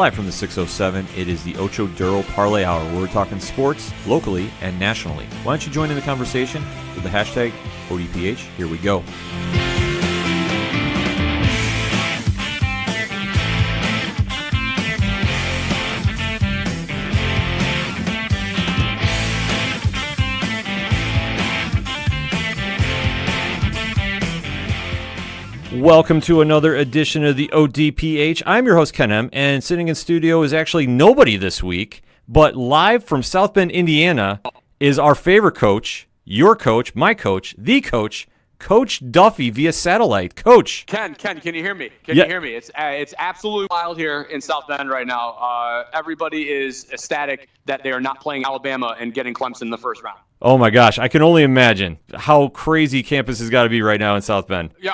Live from the 607, it is the Ocho Duro Parlay Hour, where we're talking sports locally and nationally. Why don't you join in the conversation with the hashtag ODPH? Here we go. Welcome to another edition of the ODPH. I'm your host, Ken M., and sitting in studio is actually nobody this week, but live from South Bend, Indiana, is our favorite coach, your coach, my coach, the coach, Coach Duffy via satellite. Coach. Ken, can you hear me? Can you hear me? It's absolutely wild here in South Bend right now. Everybody is ecstatic that they are not playing Alabama and getting Clemson in the first round. Oh my gosh, I can only imagine how crazy campus has got to be right now in South Bend. Yeah,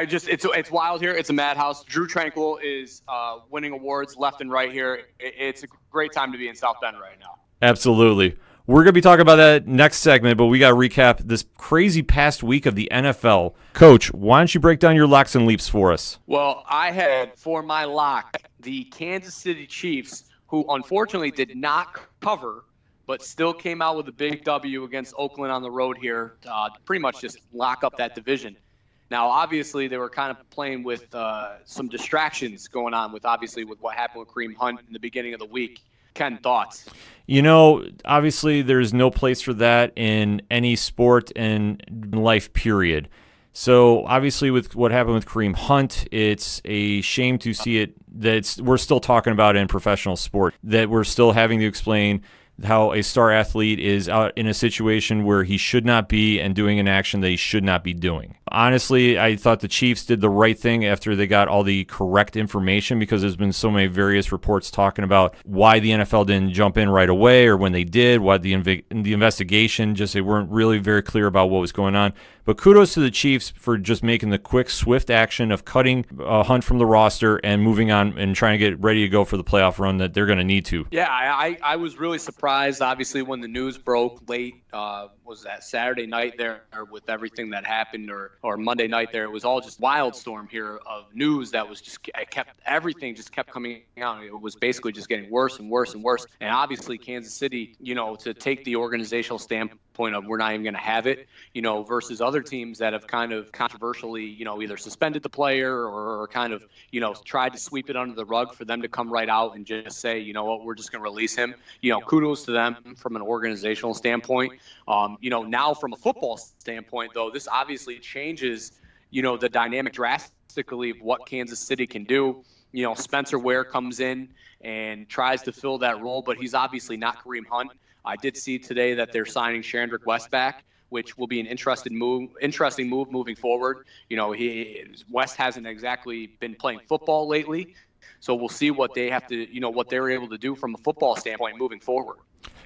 it's wild here. It's a madhouse. Drew Tranquil is winning awards left and right here. It's a great time to be in South Bend right now. Absolutely. We're going to be talking about that next segment, but we got to recap this crazy past week of the NFL. Coach, why don't you break down your locks and leaps for us? Well, I had for my lock the Kansas City Chiefs, who unfortunately did not cover, but still came out with a big W against Oakland on the road here, pretty much just lock up that division. Now, obviously, they were kind of playing with some distractions going on with what happened with Kareem Hunt in the beginning of the week. Ken, thoughts? You know, obviously, there's no place for that in any sport and life, period. So, obviously, with what happened with Kareem Hunt, it's a shame to see it that we're still talking about it in professional sport, that we're still having to explain how a star athlete is out in a situation where he should not be and doing an action that he should not be doing. Honestly, I thought the Chiefs did the right thing after they got all the correct information, because there's been so many various reports talking about why the NFL didn't jump in right away, or when they did, why the investigation, just they weren't really very clear about what was going on. But kudos to the Chiefs for just making the quick, swift action of cutting Hunt from the roster and moving on and trying to get ready to go for the playoff run that they're going to need to. Yeah, I was really surprised, obviously, when the news broke late. Was that Saturday night there with everything that happened, or Monday night there? It was all just wildstorm here of news that was just everything just kept coming out. It was basically just getting worse and worse and worse. And obviously, Kansas City, to take the organizational standpoint of we're not even going to have it, versus other teams that have kind of controversially, either suspended the player or kind of, tried to sweep it under the rug, for them to come right out and just say, you know what, we're just going to release him. Kudos to them from an organizational standpoint. Now from a football standpoint, though, this obviously changes, the dynamic drastically of what Kansas City can do. Spencer Ware comes in and tries to fill that role, but he's obviously not Kareem Hunt. I did see today that they're signing Chandrick West back, which will be an interesting move moving forward. West hasn't exactly been playing football lately, so we'll see what they have to, what they're able to do from a football standpoint moving forward.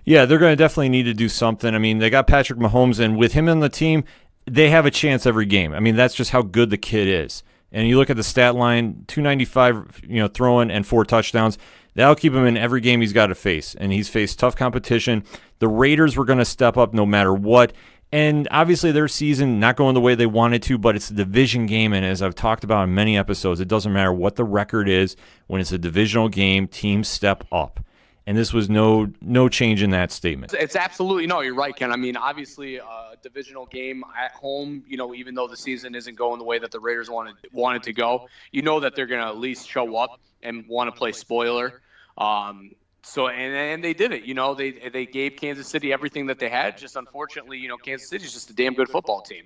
Yeah, they're going to definitely need to do something. I mean, they got Patrick Mahomes, and with him on the team, they have a chance every game. I mean, that's just how good the kid is. And you look at the stat line, 295, throwing and 4 touchdowns. That'll keep him in every game he's got to face. And he's faced tough competition. The Raiders were going to step up no matter what. And obviously their season not going the way they wanted to, but it's a division game. And as I've talked about in many episodes, it doesn't matter what the record is. When it's a divisional game, teams step up. And this was no change in that statement. It's absolutely, no, you're right, Ken. I mean, obviously a divisional game at home, even though the season isn't going the way that the Raiders wanted to go, that they're going to at least show up and want to play spoiler. So and they did it. They gave Kansas City everything that they had. Just unfortunately, Kansas City is just a damn good football team.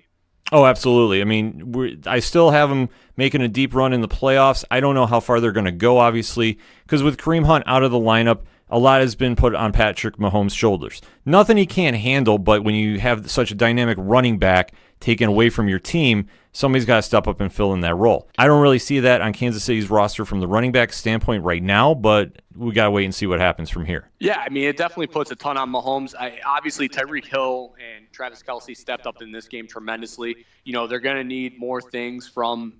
Oh, absolutely. I mean, I still have them making a deep run in the playoffs. I don't know how far they're going to go, obviously, because with Kareem Hunt out of the lineup, a lot has been put on Patrick Mahomes' shoulders. Nothing he can't handle, but when you have such a dynamic running back taken away from your team, somebody's got to step up and fill in that role. I don't really see that on Kansas City's roster from the running back standpoint right now, but we got to wait and see what happens from here. Yeah, I mean, it definitely puts a ton on Mahomes. Obviously, Tyreek Hill and Travis Kelce stepped up in this game tremendously. They're going to need more things from,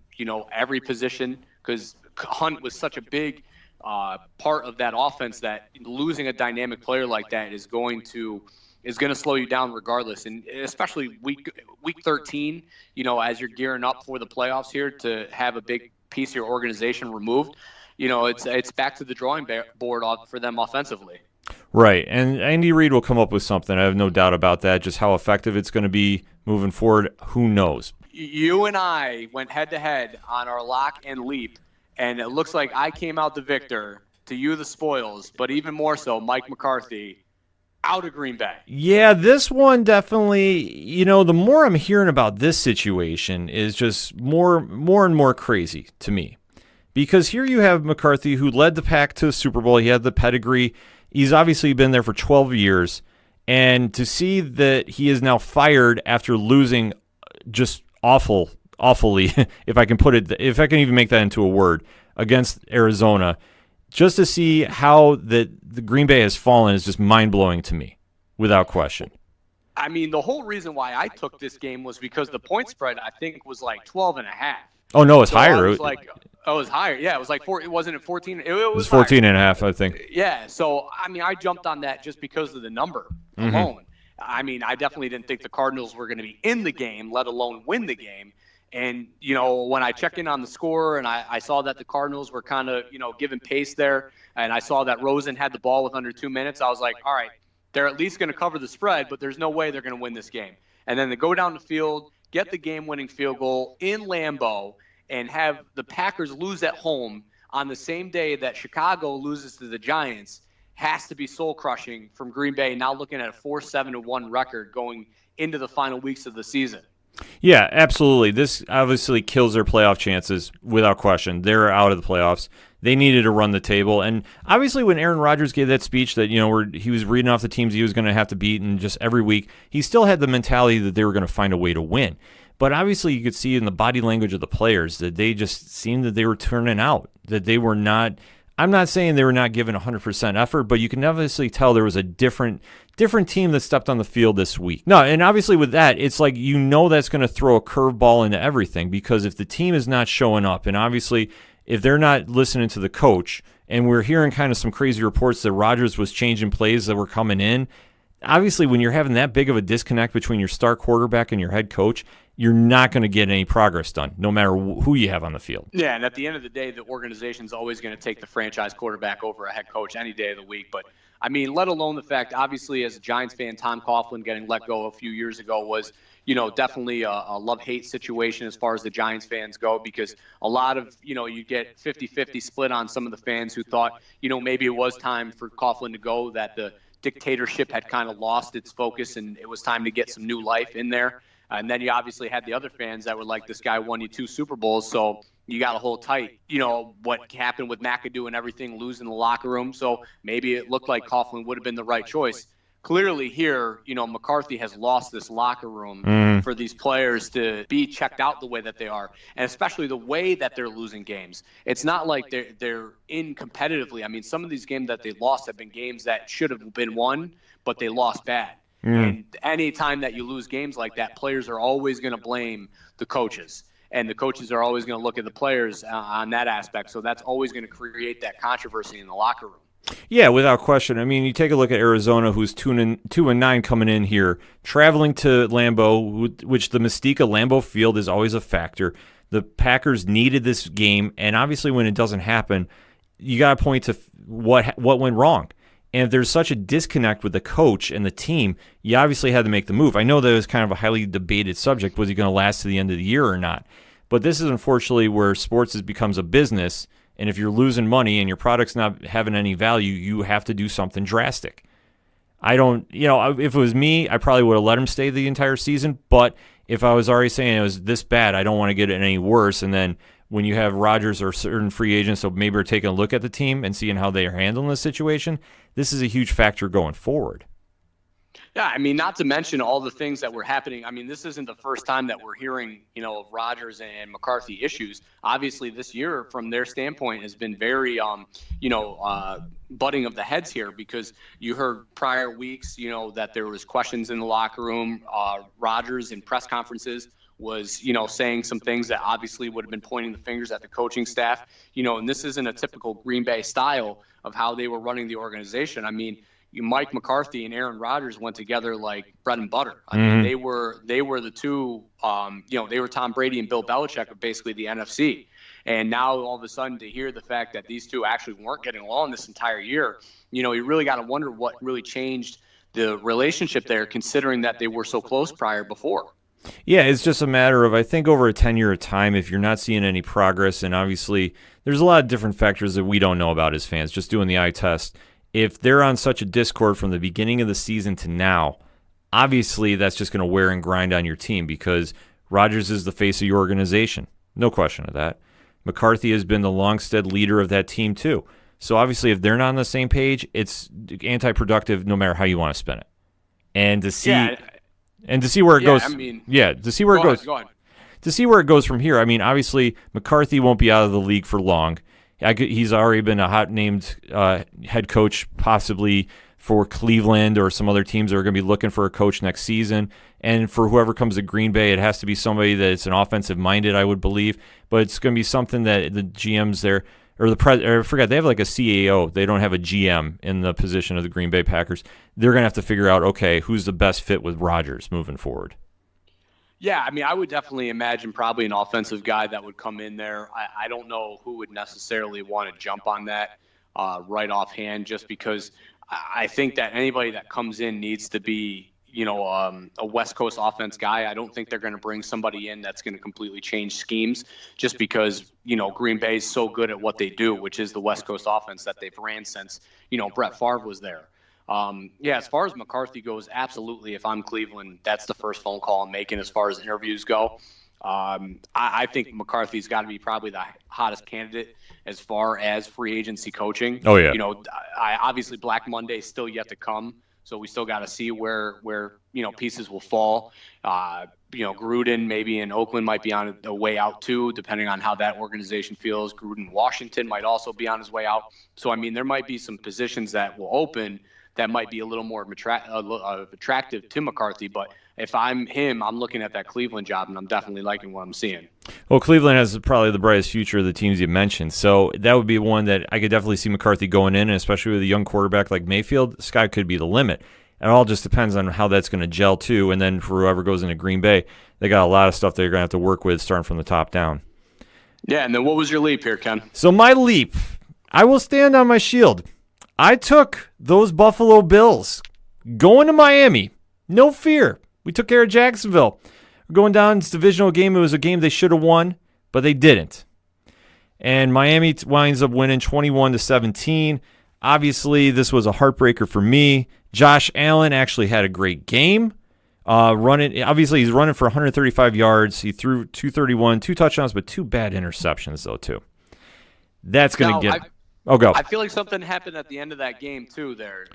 every position, because Hunt was such a big part of that offense that losing a dynamic player like that is going to slow you down regardless. And especially week 13, as you're gearing up for the playoffs here, to have a big piece of your organization removed, it's back to the drawing board for them offensively. Right, and Andy Reid will come up with something. I have no doubt about that. Just how effective it's going to be moving forward, who knows? You and I went head-to-head on our lock and leap, and it looks like I came out the victor, to you the spoils, but even more so, Mike McCarthy out of Green Bay. Yeah, this one definitely, the more I'm hearing about this situation is just more and more crazy to me. Because here you have McCarthy, who led the Pack to the Super Bowl. He had the pedigree. He's obviously been there for 12 years. And to see that he is now fired after losing just awfully, if I can even make that into a word, against Arizona, just to see how the Green Bay has fallen is just mind-blowing to me, without question. I mean, the whole reason why I took this game was because the point spread, I think, was like 12.5. Oh, no, it's higher. It was higher. Yeah, it was like 4. It wasn't at 14. It was 14 and a half, I think. Yeah. So, I mean, I jumped on that just because of the number alone. I mean, I definitely didn't think the Cardinals were going to be in the game, let alone win the game. And, when I checked in on the score and I saw that the Cardinals were kind of, giving pace there, and I saw that Rosen had the ball with under 2 minutes, I was like, all right, they're at least going to cover the spread, but there's no way they're going to win this game. And then they go down the field, get the game-winning field goal in Lambeau, and have the Packers lose at home on the same day that Chicago loses to the Giants has to be soul-crushing from Green Bay, now looking at a 4-7-1 record going into the final weeks of the season. Yeah, absolutely. This obviously kills their playoff chances without question. They're out of the playoffs. They needed to run the table. And obviously when Aaron Rodgers gave that speech that, where he was reading off the teams he was going to have to beat and just every week, he still had the mentality that they were going to find a way to win. But obviously you could see in the body language of the players that they just seemed that they were turning out, that they were not – I'm not saying they were not giving 100% effort, but you can obviously tell there was a different team that stepped on the field this week. No, and obviously with that, it's like that's going to throw a curveball into everything, because if the team is not showing up, and obviously if they're not listening to the coach, and we're hearing kind of some crazy reports that Rodgers was changing plays that were coming in, obviously when you're having that big of a disconnect between your star quarterback and your head coach, you're not going to get any progress done, no matter who you have on the field. Yeah, and at the end of the day, the organization's always going to take the franchise quarterback over a head coach any day of the week. But, I mean, let alone the fact, obviously, as a Giants fan, Tom Coughlin getting let go a few years ago was, definitely a love-hate situation as far as the Giants fans go, because a lot of, you get 50-50 split on some of the fans who thought, maybe it was time for Coughlin to go, that the dictatorship had kind of lost its focus and it was time to get some new life in there. And then you obviously had the other fans that were like, this guy won you 2 Super Bowls, so you got to hold tight. What happened with McAdoo and everything, losing the locker room. So maybe it looked like Coughlin would have been the right choice. Clearly here, McCarthy has lost this locker room for these players to be checked out the way that they are, and especially the way that they're losing games. It's not like they're in competitively. I mean, some of these games that they lost have been games that should have been won, but they lost bad. And any time that you lose games like that, players are always going to blame the coaches. And the coaches are always going to look at the players on that aspect. So that's always going to create that controversy in the locker room. Yeah, without question. I mean, you take a look at Arizona, who's 2-9 coming in here, traveling to Lambeau, which the mystique of Lambeau Field is always a factor. The Packers needed this game, and obviously when it doesn't happen, you got to point to what went wrong. And if there's such a disconnect with the coach and the team, you obviously had to make the move. I know that it was kind of a highly debated subject. Was he going to last to the end of the year or not? But this is unfortunately where sports becomes a business, and if you're losing money and your product's not having any value, you have to do something drastic. If it was me, I probably would have let him stay the entire season, but if I was already saying it was this bad, I don't want to get it any worse, and then when you have Rodgers or certain free agents so maybe are taking a look at the team and seeing how they are handling the situation, this is a huge factor going forward. Yeah, I mean, not to mention all the things that were happening. I mean, this isn't the first time that we're hearing, of Rodgers and McCarthy issues. Obviously, this year, from their standpoint, has been very, butting of the heads here, because you heard prior weeks, that there was questions in the locker room. Rodgers in press conferences was, saying some things that obviously would have been pointing the fingers at the coaching staff, and this isn't a typical Green Bay style of how they were running the organization. I mean, Mike McCarthy and Aaron Rodgers went together like bread and butter. I mean, they were the two. They were Tom Brady and Bill Belichick of basically the NFC. And now all of a sudden to hear the fact that these two actually weren't getting along this entire year, you really got to wonder what really changed the relationship there, considering that they were so close prior before. Yeah, it's just a matter of, I think, over a tenure of time, if you're not seeing any progress, and obviously there's a lot of different factors that we don't know about as fans, just doing the eye test. If they're on such a discord from the beginning of the season to now, obviously that's just going to wear and grind on your team because Rodgers is the face of your organization. No question of that. McCarthy has been the long-stead leader of that team too. So obviously if they're not on the same page, it's anti-productive no matter how you want to spin it. And to see where it goes. To see where it goes. Go ahead. To see where it goes from here. I mean, obviously McCarthy won't be out of the league for long. He's already been a hot named head coach possibly for Cleveland or some other teams that are going to be looking for a coach next season. And for whoever comes to Green Bay, it has to be somebody that's an offensive-minded, I would believe. But it's going to be something that the GMs there, or I forget, they have like a CAO. They don't have a GM in the position of the Green Bay Packers. They're going to have to figure out, okay, who's the best fit with Rodgers moving forward. Yeah, I mean, I would definitely imagine probably an offensive guy that would come in there. I don't know who would necessarily want to jump on that right offhand, just because I think that anybody that comes in needs to be, a West Coast offense guy. I don't think they're going to bring somebody in that's going to completely change schemes just because, Green Bay is so good at what they do, which is the West Coast offense that they've ran since, Brett Favre was there. As far as McCarthy goes, absolutely. If I'm Cleveland, that's the first phone call I'm making as far as interviews go. I think McCarthy's got to be probably the hottest candidate as far as free agency coaching. Oh, yeah. Obviously Black Monday is still yet to come, so we still got to see where pieces will fall. Gruden maybe in Oakland might be on a way out too, depending on how that organization feels. Gruden Washington might also be on his way out. So, I mean, there might be some positions that will open that might be a little more attractive to McCarthy. But if I'm him, I'm looking at that Cleveland job, and I'm definitely liking what I'm seeing. Well, Cleveland has probably the brightest future of the teams you mentioned. So that would be one that I could definitely see McCarthy going in, and especially with a young quarterback like Mayfield, the sky could be the limit. It all just depends on how that's going to gel, too. And then for whoever goes into Green Bay, they got a lot of stuff they're going to have to work with starting from the top down. Yeah, and then what was your leap here, Ken? So my leap, I will stand on my shield. I took those Buffalo Bills going to Miami. No fear. We took care of Jacksonville. We're going down. It's a divisional game. It was a game they should have won, but they didn't. And Miami winds up winning 21-17. Obviously, this was a heartbreaker for me. Josh Allen actually had a great game. Obviously, he's running for 135 yards. He threw 231, 2 touchdowns, but 2 bad interceptions, though, too. That's going to get... Go. I feel like something happened at the end of that game, too, there.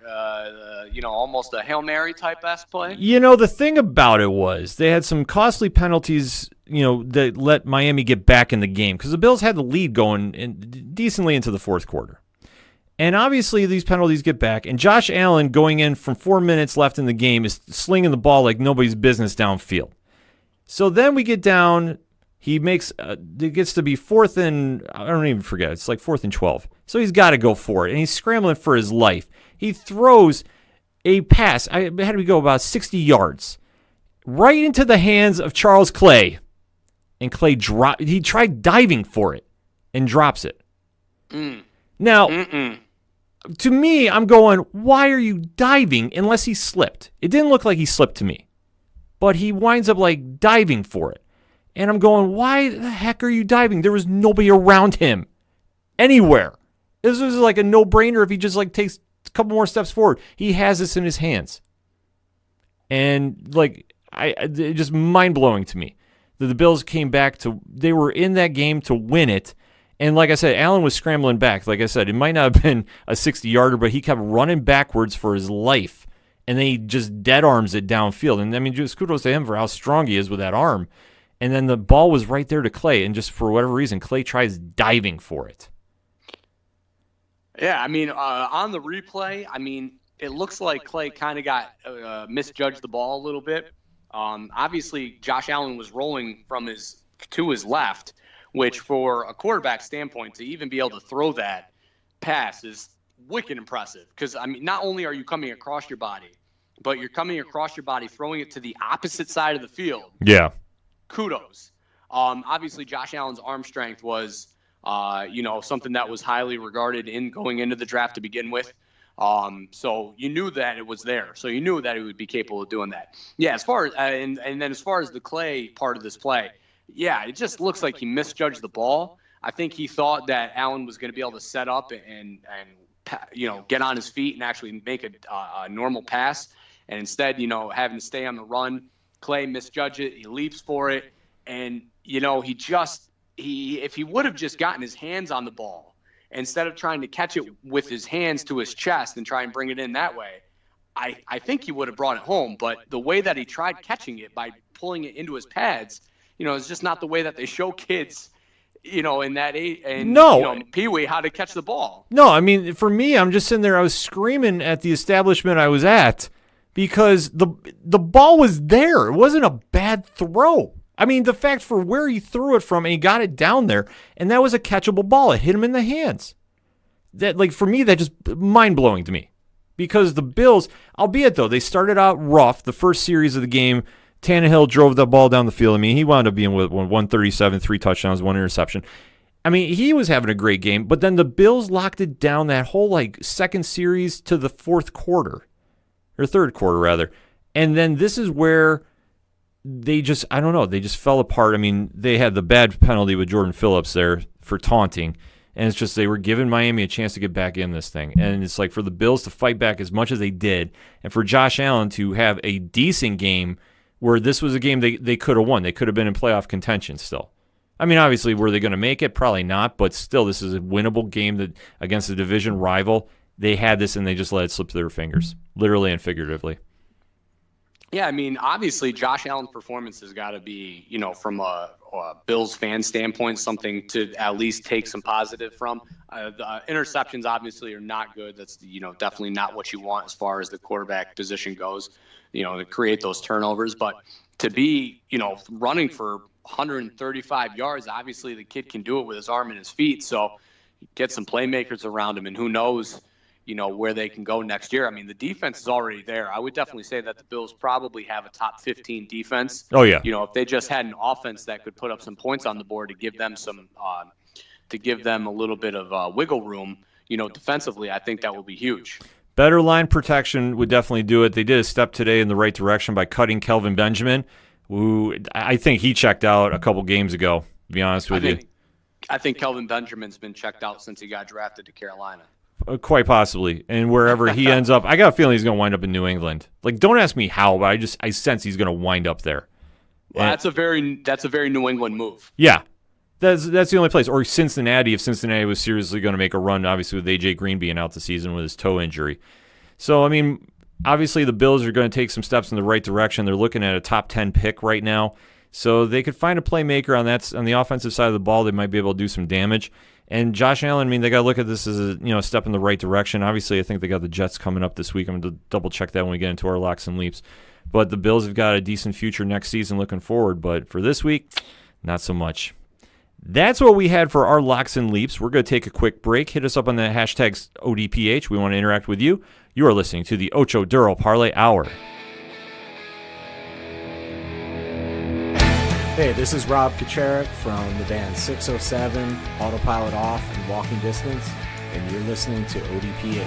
Almost a Hail Mary type-esque play. The thing about it was they had some costly penalties, that let Miami get back in the game because the Bills had the lead going decently into the fourth quarter. And obviously these penalties get back, and Josh Allen going in from 4 minutes left in the game is slinging the ball like nobody's business downfield. So then we get down. He makes it gets to be fourth and I don't even forget. It's like 4th and 12. So he's got to go for it, and he's scrambling for his life. He throws a pass. I had to go about 60 yards right into the hands of Charles Clay, and Clay he tried diving for it and drops it. Now, to me, I'm going, why are you diving unless he slipped? It didn't look like he slipped to me, but he winds up like diving for it. And I'm going, why the heck are you diving? There was nobody around him anywhere. This was like a no-brainer if he just like takes a couple more steps forward. He has this in his hands. And like, it just mind-blowing to me that the Bills came back they were in that game to win it. And like I said, Allen was scrambling back. Like I said, it might not have been a 60-yarder, but he kept running backwards for his life. And then he just dead arms it downfield. And I mean, just kudos to him for how strong he is with that arm. And then the ball was right there to Clay. And just for whatever reason, Clay tries diving for it. Yeah, I mean, on the replay, I mean, it looks like Clay kind of got misjudged the ball a little bit. Obviously, Josh Allen was rolling to his left, which for a quarterback standpoint, to even be able to throw that pass is wicked impressive because, I mean, not only are you coming across your body, but you're coming across your body, throwing it to the opposite side of the field. Yeah. Kudos. Obviously, Josh Allen's arm strength was, something that was highly regarded in going into the draft to begin with. So you knew that it was there. So you knew that he would be capable of doing that. Yeah, as far as and then as far as the Clay part of this play, yeah, it just looks like he misjudged the ball. I think he thought that Allen was going to be able to set up and get on his feet and actually make a normal pass. And instead, having to stay on the run, Clay misjudged it. He leaps for it. And, if he would have just gotten his hands on the ball, instead of trying to catch it with his hands to his chest and try and bring it in that way, I think he would have brought it home. But the way that he tried catching it by pulling it into his pads, is just not the way that they show kids, in that age and Pee-wee how to catch the ball. No, I mean, for me, I'm just sitting there. I was screaming at the establishment I was at because the ball was there. It wasn't a bad throw. I mean, the fact for where he threw it from and he got it down there, and that was a catchable ball. It hit him in the hands. That, for me, that just mind-blowing to me. Because the Bills, albeit though, they started out rough. The first series of the game, Tannehill drove the ball down the field. I mean, he wound up being with 137, 3 touchdowns, 1 interception. I mean, he was having a great game, but then the Bills locked it down that whole second series to the fourth quarter, or third quarter rather. And then this is where they just, I don't know, they just fell apart. I mean, they had the bad penalty with Jordan Phillips there for taunting, and it's just they were giving Miami a chance to get back in this thing. And it's for the Bills to fight back as much as they did, and for Josh Allen to have a decent game where this was a game they could have won. They could have been in playoff contention still. I mean, obviously, were they going to make it? Probably not, but still, this is a winnable game that against a division rival. They had this, and they just let it slip through their fingers, literally and figuratively. Yeah, I mean, obviously, Josh Allen's performance has got to be, from a Bills fan standpoint, something to at least take some positive from. The interceptions obviously are not good. That's, definitely not what you want as far as the quarterback position goes, to create those turnovers. But to be, running for 135 yards, obviously the kid can do it with his arm and his feet. So get some playmakers around him, and who knows, where they can go next year. I mean, the defense is already there. I would definitely say that the Bills probably have a top 15 defense. Oh, yeah. If they just had an offense that could put up some points on the board to give them a little bit of wiggle room, defensively, I think that will be huge. Better line protection would definitely do it. They did a step today in the right direction by cutting Kelvin Benjamin, who I think he checked out a couple games ago, to be honest with you. I think Kelvin Benjamin's been checked out since he got drafted to Carolina. Quite possibly. And wherever he ends up, I got a feeling he's going to wind up in New England. Don't ask me how, but I sense he's going to wind up there. Well, that's a very New England move. Yeah. That's the only place. Or Cincinnati, if Cincinnati was seriously going to make a run, obviously with A.J. Green being out the season with his toe injury. So, I mean, obviously the Bills are going to take some steps in the right direction. They're looking at a top 10 pick right now. So they could find a playmaker on the offensive side of the ball. They might be able to do some damage. And Josh Allen, I mean, they got to look at this as a step in the right direction. Obviously, I think they got the Jets coming up this week. I'm going to double check that when we get into our locks and leaps. But the Bills have got a decent future next season looking forward. But for this week, not so much. That's what we had for our locks and leaps. We're going to take a quick break. Hit us up on the hashtags ODPH. We want to interact with you. You are listening to the Ocho Duro Parlay Hour. Hey, this is Rob Kacharik from the band 607, Autopilot Off, and Walking Distance, and you're listening to ODPH.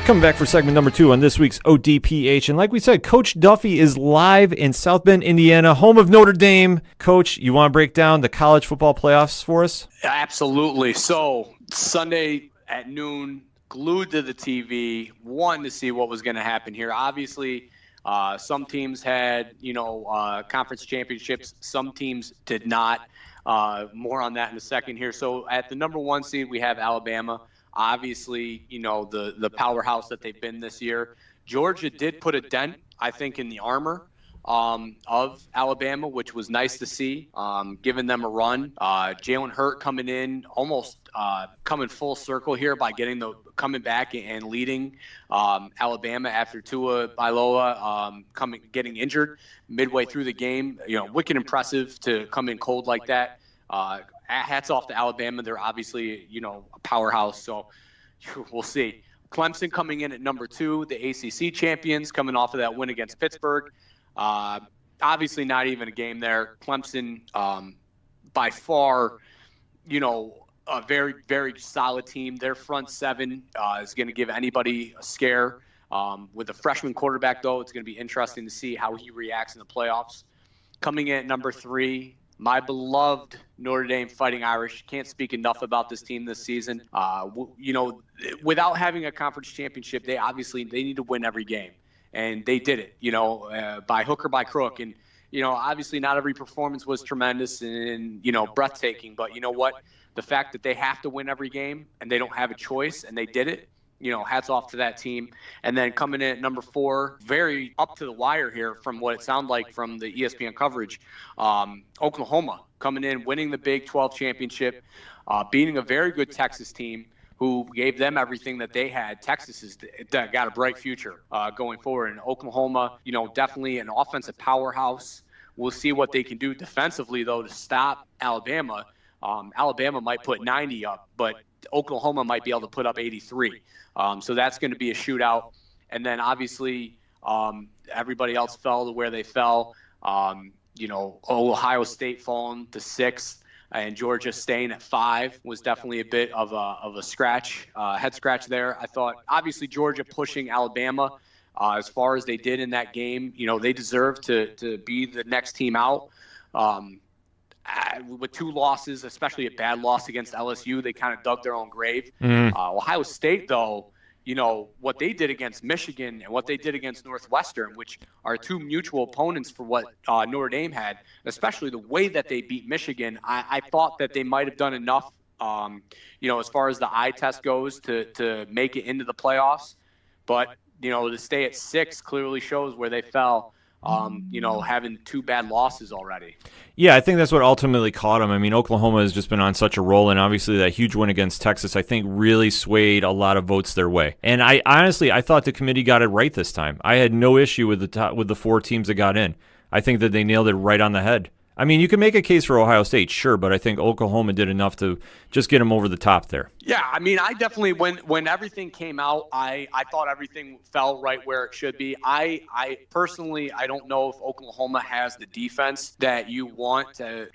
Coming back for segment number 2 on this week's ODPH. And like we said, Coach Duffy is live in South Bend, Indiana, home of Notre Dame. Coach, you want to break down the college football playoffs for us? Absolutely. So Sunday at noon, glued to the TV, wanting to see what was going to happen here. Obviously, some teams had, conference championships. Some teams did not. More on that in a second here. So at the number 1 seed, we have Alabama. Obviously, the powerhouse that they've been this year. Georgia did put a dent, I think, in the armor of Alabama, which was nice to see, giving them a run. Jalen Hurt coming in, almost coming full circle here by coming back and leading Alabama after Tua Bailoa getting injured midway through the game. Wicked impressive to come in cold like that. hats off to Alabama. They're obviously, a powerhouse. So we'll see. Clemson coming in at number 2, the ACC champions, coming off of that win against Pittsburgh. Obviously not even a game there. Clemson, by far, a very, very solid team. Their front 7 is going to give anybody a scare. With a freshman quarterback, though, it's going to be interesting to see how he reacts in the playoffs. Coming in at number 3, my beloved Notre Dame Fighting Irish. Can't speak enough about this team this season. Without having a conference championship, they need to win every game. And they did it, by hook or by crook. And, obviously not every performance was tremendous and, breathtaking. But you know what? The fact that they have to win every game and they don't have a choice and they did it, hats off to that team. And then coming in at number 4, very up to the wire here from what it sounded like from the ESPN coverage, Oklahoma coming in, winning the Big 12 championship, beating a very good Texas team who gave them everything that they had. Texas has got a bright future going forward. And Oklahoma, definitely an offensive powerhouse. We'll see what they can do defensively, though, to stop Alabama. Alabama might put 90 up, but Oklahoma might be able to put up 83. So that's going to be a shootout. And then obviously everybody else fell to where they fell. Ohio State falling to 6th and Georgia staying at 5 was definitely a bit of a scratch, head scratch there. I thought obviously Georgia pushing Alabama as far as they did in that game. They deserve to be the next team out. With 2 losses, especially a bad loss against LSU, they kind of dug their own grave. Ohio State, though, what they did against Michigan and what they did against Northwestern, which are 2 mutual opponents for what Notre Dame had, especially the way that they beat Michigan, I thought that they might have done enough, as far as the eye test goes to make it into the playoffs. But, to stay at 6 clearly shows where they fell. Having 2 bad losses already. Yeah, I think that's what ultimately caught them. I mean, Oklahoma has just been on such a roll, and obviously that huge win against Texas, I think, really swayed a lot of votes their way. And I thought the committee got it right this time. I had no issue with the 4 teams that got in. I think that they nailed it right on the head. I mean, you can make a case for Ohio State, sure, but I think Oklahoma did enough to just get them over the top there. Yeah, I mean, I definitely, when everything came out, I thought everything fell right where it should be. I personally, I don't know if Oklahoma has the defense that you want to,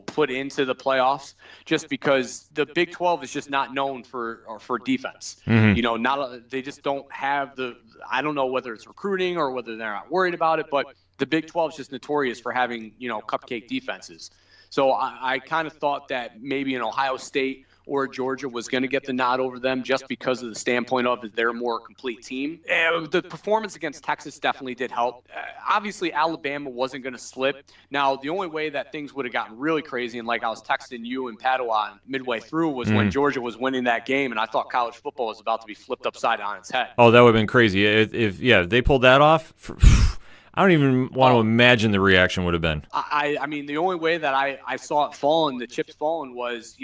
put into the playoffs, just because the Big 12 is just not known for defense. They just don't have I don't know whether it's recruiting or whether they're not worried about it, but the Big 12 is just notorious for having, cupcake defenses. So I kind of thought that maybe an Ohio State or Georgia was going to get the nod over them just because of the standpoint of they're a more complete team. The performance against Texas definitely did help. Obviously, Alabama wasn't going to slip. Now, the only way that things would have gotten really crazy, and like I was texting you and Padawan midway through, was when Georgia was winning that game, and I thought college football was about to be flipped upside on its head. Oh, that would have been crazy. If they pulled that off, I don't even want to imagine the reaction would have been. I mean, the only way that I saw it falling, the chips falling, was,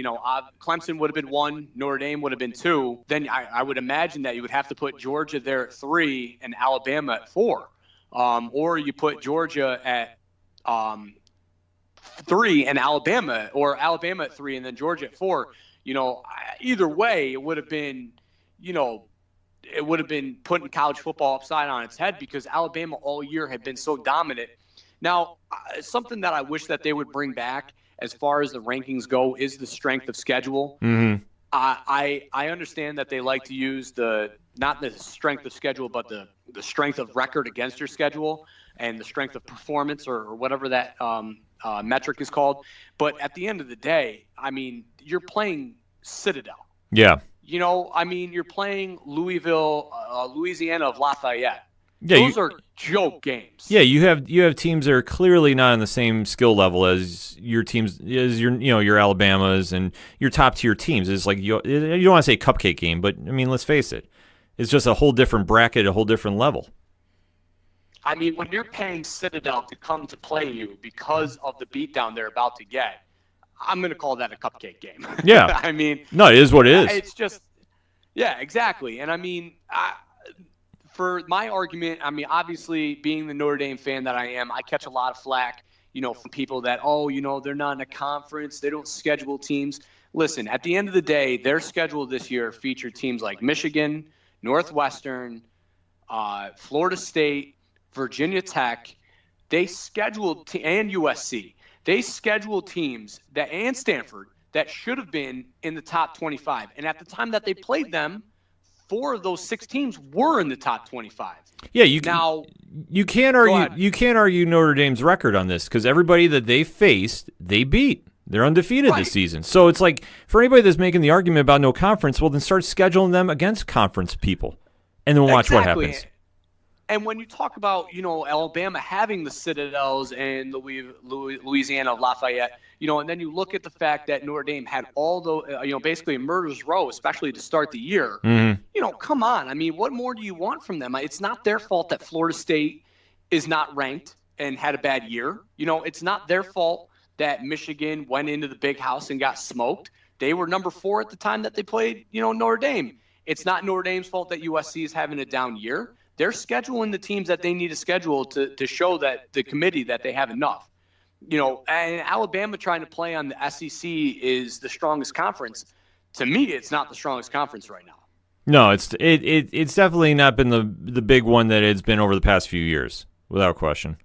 Clemson would have been 1, Notre Dame would have been 2. Then I would imagine that you would have to put Georgia there at 3 and Alabama at 4. Or you put Georgia at 3 and Alabama, or Alabama at 3 and then Georgia at 4. Either way, it would have been, it would have been putting college football upside on its head, because Alabama all year had been so dominant. Now, something that I wish that they would bring back as far as the rankings go is the strength of schedule. I understand that they like to use not the strength of schedule, but the strength of record against your schedule and the strength of performance, or whatever that metric is called. But at the end of the day, I mean, you're playing Citadel. Yeah. You're playing Louisville, Louisiana of Lafayette. Yeah, those are joke games. Yeah, you have teams that are clearly not on the same skill level as your teams, as your Alabamas and your top tier teams. It's like you don't want to say cupcake game, but I mean, let's face it, it's just a whole different bracket, a whole different level. I mean, when you're paying Citadel to come to play you because of the beatdown they're about to get, I'm going to call that a cupcake game. Yeah. I mean, no, it is what it is. It's just, yeah, exactly. And I mean, for my argument, I mean, obviously being the Notre Dame fan that I am, I catch a lot of flack, from people that, they're not in a conference, they don't schedule teams. Listen, at the end of the day, their schedule this year featured teams like Michigan, Northwestern, Florida State, Virginia Tech. They scheduled and USC. They scheduled teams and Stanford that should have been in the top 25. And at the time that they played them, 4 of those 6 teams were in the top 25. Yeah, you can't argue Notre Dame's record on this because everybody that they faced, they beat. They're undefeated this season. So it's like, for anybody that's making the argument about no conference, well, then start scheduling them against conference people, and then watch what happens. And when you talk about, Alabama having the Citadels and Louisiana Lafayette, and then you look at the fact that Notre Dame had all the, basically a murderer's row, especially to start the year. Mm-hmm. Come on. I mean, what more do you want from them? It's not their fault that Florida State is not ranked and had a bad year. It's not their fault that Michigan went into the big house and got smoked. They were number 4 at the time that they played, Notre Dame. It's not Notre Dame's fault that USC is having a down year. They're scheduling the teams that they need to schedule to show that the committee that they have enough. And Alabama trying to play on the SEC is the strongest conference. To me, it's not the strongest conference right now. No, it's definitely not been the big one that it's been over the past few years, without question.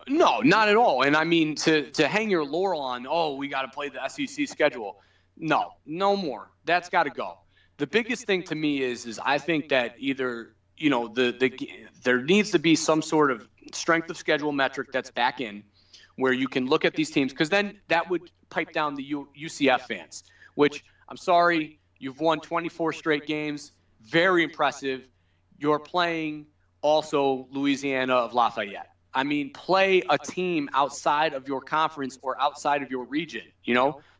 No, not at all. And I mean, to hang your laurel on, we got to play the SEC schedule. No more. That's got to go. The biggest thing to me is I think that either there needs to be some sort of strength of schedule metric that's back in where you can look at these teams, because then that would pipe down the UCF fans, which I'm sorry, you've won 24 straight games. Very impressive. You're playing also Louisiana of Lafayette. I mean, play a team outside of your conference or outside of your region,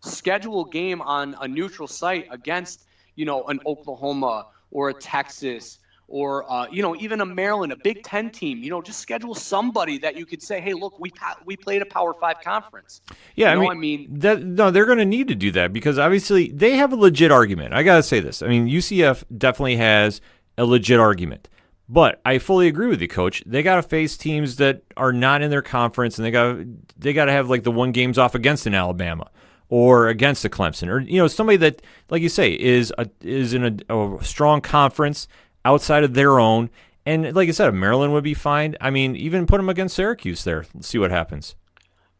schedule a game on a neutral site against, an Oklahoma or a Texas or, even a Maryland, a Big Ten team. Just schedule somebody that you could say, hey, look, we played a Power 5 conference. Yeah, they're going to need to do that because obviously they have a legit argument. I got to say this. I mean, UCF definitely has a legit argument. But I fully agree with you, Coach. They got to face teams that are not in their conference, and they got to have like the 1 games off against an Alabama or against a Clemson, or somebody that, like you say, is in a strong conference outside of their own. And like I said, Maryland would be fine. I mean, even put them against Syracuse there. Let's see what happens.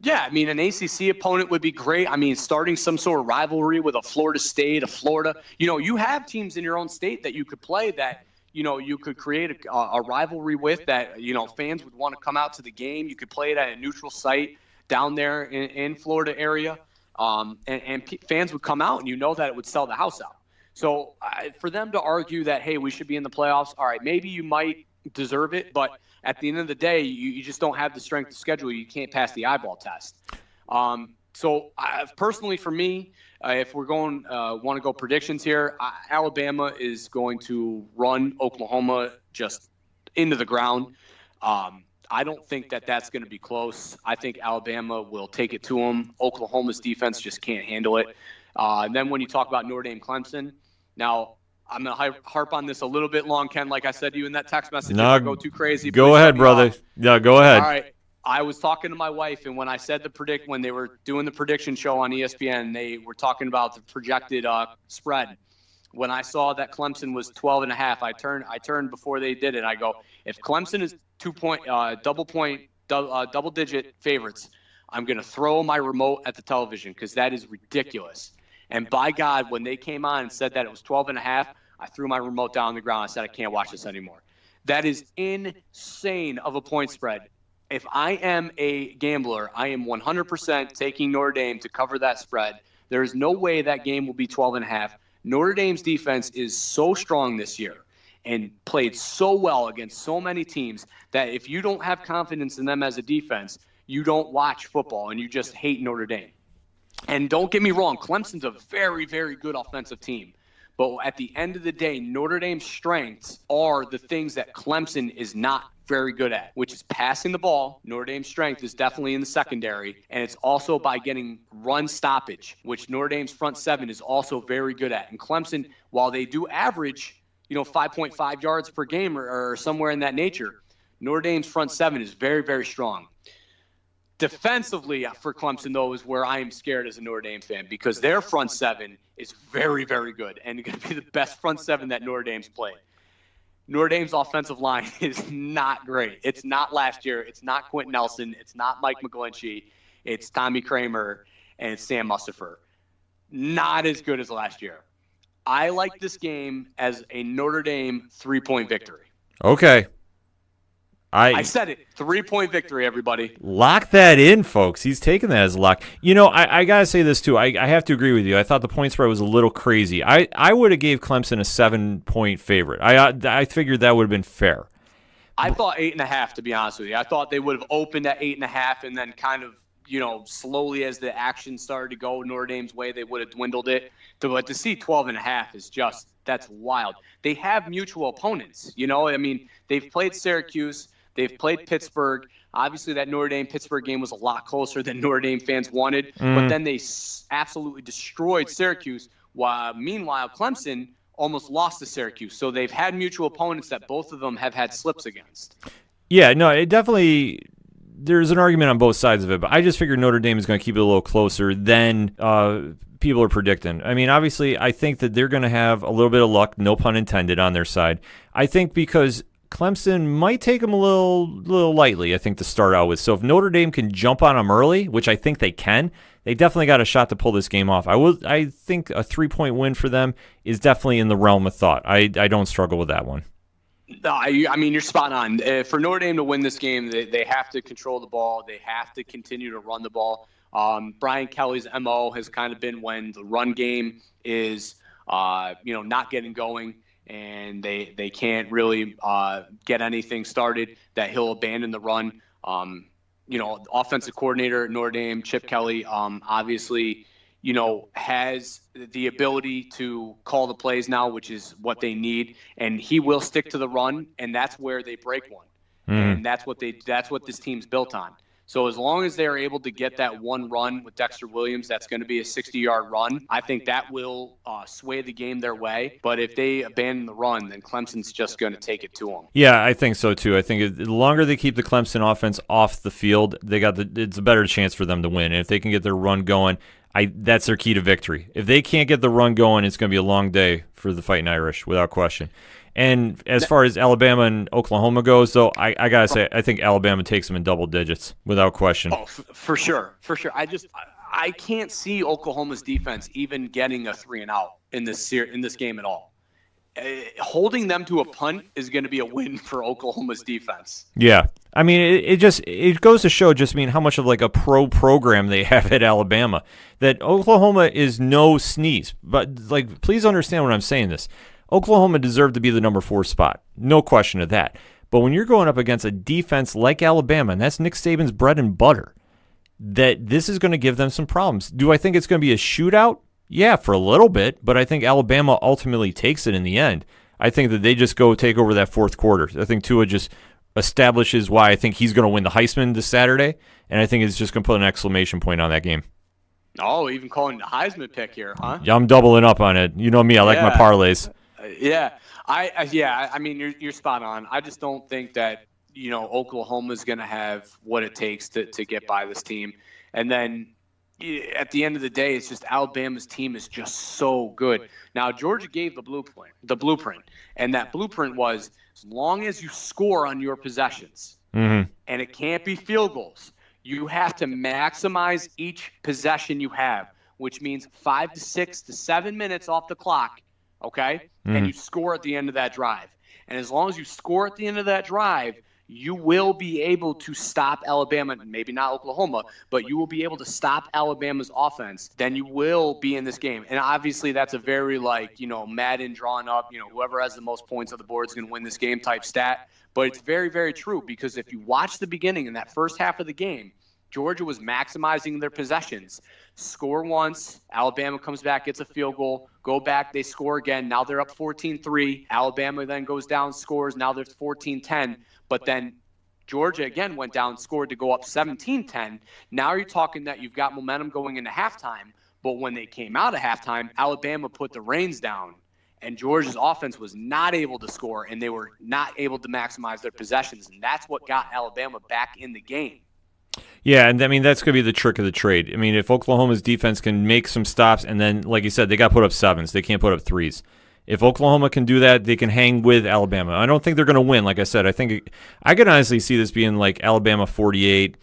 Yeah, I mean, an ACC opponent would be great. I mean, starting some sort of rivalry with a Florida State, a Florida. You have teams in your own state that you could play that. You could create a rivalry with that, fans would want to come out to the game. You could play it at a neutral site down there in Florida area, and fans would come out, and that it would sell the house out. So for them to argue that, hey, we should be in the playoffs, all right, maybe you might deserve it, but at the end of the day, you just don't have the strength of schedule. You can't pass the eyeball test. Personally, for me, if we're going want to go predictions here, Alabama is going to run Oklahoma just into the ground. I don't think that that's going to be close. I think Alabama will take it to them. Oklahoma's defense just can't handle it. And then when you talk about Notre Dame Clemson, now I'm going to harp on this a little bit long, Ken. Like I said to you in that text message, if I go too crazy. Go ahead, brother. Yeah, go ahead. All right. I was talking to my wife, and when I said when they were doing the prediction show on ESPN, they were talking about the projected spread. When I saw that Clemson was 12.5, I turned before they did it. I go, if Clemson is double-digit favorites, I'm going to throw my remote at the television because that is ridiculous. And by God, when they came on and said that it was 12.5, I threw my remote down on the ground. I said, I can't watch this anymore. That is insane of a point spread. If I am a gambler, I am 100% taking Notre Dame to cover that spread. There is no way that game will be 12.5. Notre Dame's defense is so strong this year and played so well against so many teams that if you don't have confidence in them as a defense, you don't watch football and you just hate Notre Dame. And don't get me wrong, Clemson's a very, very good offensive team. But at the end of the day, Notre Dame's strengths are the things that Clemson is not very good at, which is passing the ball. Notre Dame's strength is definitely in the secondary, and it's also by getting run stoppage, which Notre Dame's front seven is also very good at. And Clemson, while they do average, 5.5 yards per game or somewhere in that nature, Notre Dame's front seven is very, very strong. Defensively for Clemson, though, is where I am scared as a Notre Dame fan because their front seven is very, very good and going to be the best front seven that Notre Dame's played. Notre Dame's offensive line is not great. It's not last year. It's not Quentin Nelson. It's not Mike McGlinchey. It's Tommy Kramer and it's Sam Mustipher. Not as good as last year. I like this game as a Notre Dame 3-point victory. Okay. I said it. 3-point victory, everybody. Lock that in, folks. He's taking that as a lock. You know, I got to say this, too. I have to agree with you. I thought the point spread was a little crazy. I would have gave Clemson a 7-point favorite. I figured that would have been fair. I thought 8.5, to be honest with you. I thought they would have opened at 8.5 and then kind of, slowly as the action started to go Notre Dame's way, they would have dwindled it. But to see 12.5 is just, that's wild. They have mutual opponents. They've played Syracuse. They've played Pittsburgh. Obviously, that Notre Dame-Pittsburgh game was a lot closer than Notre Dame fans wanted. But then they absolutely destroyed Syracuse. Meanwhile, Clemson almost lost to Syracuse. So they've had mutual opponents that both of them have had slips against. Yeah, no, it definitely – there's an argument on both sides of it. But I just figured Notre Dame is going to keep it a little closer than people are predicting. I mean, obviously, I think that they're going to have a little bit of luck, no pun intended, on their side. I think because – Clemson might take them a little lightly, I think, to start out with. So if Notre Dame can jump on them early, which I think they can, they definitely got a shot to pull this game off. I think a 3-point win for them is definitely in the realm of thought. I don't struggle with that one. I mean, you're spot on. For Notre Dame to win this game, they have to control the ball. They have to continue to run the ball. Brian Kelly's MO has kind of been when the run game is, not getting going, and they can't really get anything started, that he'll abandon the run. Offensive coordinator at Notre Dame, Chip Kelly, obviously, has the ability to call the plays now, which is what they need, and he will stick to the run, and that's where they break one. And that's what this team's built on. So as long as they're able to get that one run with Dexter Williams, that's going to be a 60-yard run. I think that will sway the game their way. But if they abandon the run, then Clemson's just going to take it to them. Yeah, I think so too. I think the longer they keep the Clemson offense off the field, it's a better chance for them to win. And if they can get their run going, that's their key to victory. If they can't get the run going, it's going to be a long day for the Fighting Irish, without question. And as far as Alabama and Oklahoma goes, though, I got to say, I think Alabama takes them in double digits, without question. Oh, for sure. For sure. I can't see Oklahoma's defense even getting a 3-and-out in this game at all. Holding them to a punt is going to be a win for Oklahoma's defense. Yeah. I mean, it goes to show how much of like a pro program they have at Alabama, that Oklahoma is no sneeze. But please understand when I'm saying this. Oklahoma deserved to be the number 4 spot. No question of that. But when you're going up against a defense like Alabama, and that's Nick Saban's bread and butter, that this is going to give them some problems. Do I think it's going to be a shootout? Yeah, for a little bit, but I think Alabama ultimately takes it in the end. I think that they just go take over that fourth quarter. I think Tua just establishes why I think he's going to win the Heisman this Saturday, and I think it's just going to put an exclamation point on that game. Oh, even calling the Heisman pick here, huh? Yeah, I'm doubling up on it. You know me, I like my parlays. Yeah, I mean, you're spot on. I just don't think that Oklahoma's going to have what it takes to get by this team. And then at the end of the day, it's just Alabama's team is just so good. Now Georgia gave the blueprint, and that blueprint was as long as you score on your possessions, and it can't be field goals. You have to maximize each possession you have, which means 5 to 6 to 7 minutes off the clock. Okay? And you score at the end of that drive. And as long as you score at the end of that drive, you will be able to stop Alabama, maybe not Oklahoma, but you will be able to stop Alabama's offense. Then you will be in this game. And obviously that's a very Madden drawn up, whoever has the most points on the board is going to win this game type stat. But it's very, very true, because if you watch the beginning in that first half of the game, Georgia was maximizing their possessions. Score once, Alabama comes back, gets a field goal, go back, they score again. Now they're up 14-3. Alabama then goes down, scores. Now they're 14-10. But then Georgia again went down, scored to go up 17-10. Now you're talking that you've got momentum going into halftime. But when they came out of halftime, Alabama put the reins down, and Georgia's offense was not able to score, and they were not able to maximize their possessions. And that's what got Alabama back in the game. Yeah, and I mean that's going to be the trick of the trade. I mean, if Oklahoma's defense can make some stops, and then, like you said, they got to put up sevens. They can't put up threes. If Oklahoma can do that, they can hang with Alabama. I don't think they're going to win. Like I said, I could honestly see this being like Alabama 48,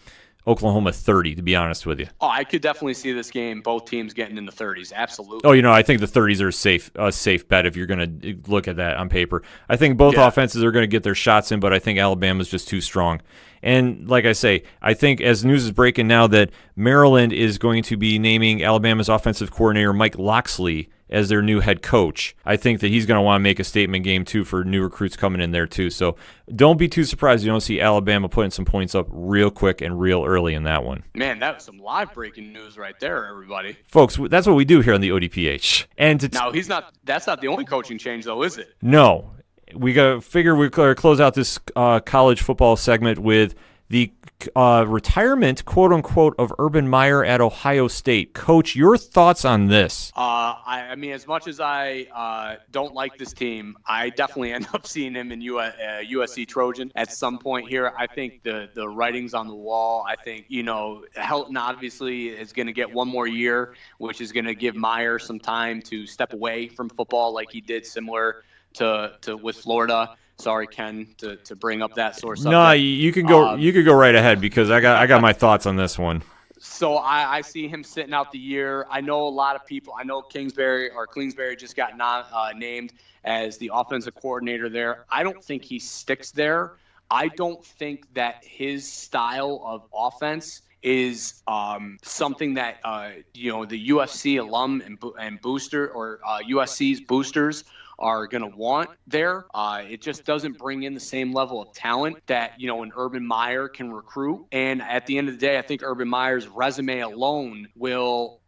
Oklahoma 30, to be honest with you. Oh, I could definitely see this game, both teams getting in the 30s. Absolutely. Oh, I think the 30s are a safe bet if you're going to look at that on paper. I think both offenses are going to get their shots in, but I think Alabama's just too strong. And like I say, I think as news is breaking now that Maryland is going to be naming Alabama's offensive coordinator Mike Locksley as their new head coach. I think that he's going to want to make a statement game too for new recruits coming in there too. So don't be too surprised you don't see Alabama putting some points up real quick and real early in that one. Man, that was some live breaking news right there, everybody. Folks, that's what we do here on the ODPH. And now that's not the only coaching change though, is it? No. We got to figure we close out this college football segment with the retirement, quote unquote, of Urban Meyer at Ohio State. Coach, your thoughts on this? I mean, as much as I don't like this team, I definitely end up seeing him in USC Trojan at some point here. I think the writing's on the wall. I think, Helton obviously is going to get one more year, which is going to give Meyer some time to step away from football like he did similar to with Florida. Sorry, Ken, to bring up that source. No, you can go. You could go right ahead because I got my thoughts on this one. So I see him sitting out the year. I know a lot of people. I know Kingsbury just got named as the offensive coordinator there. I don't think he sticks there. I don't think that his style of offense is something that the UFC alum and booster or USC's boosters are going to want there. It just doesn't bring in the same level of talent that, an Urban Meyer can recruit. And at the end of the day, I think Urban Meyer's resume alone will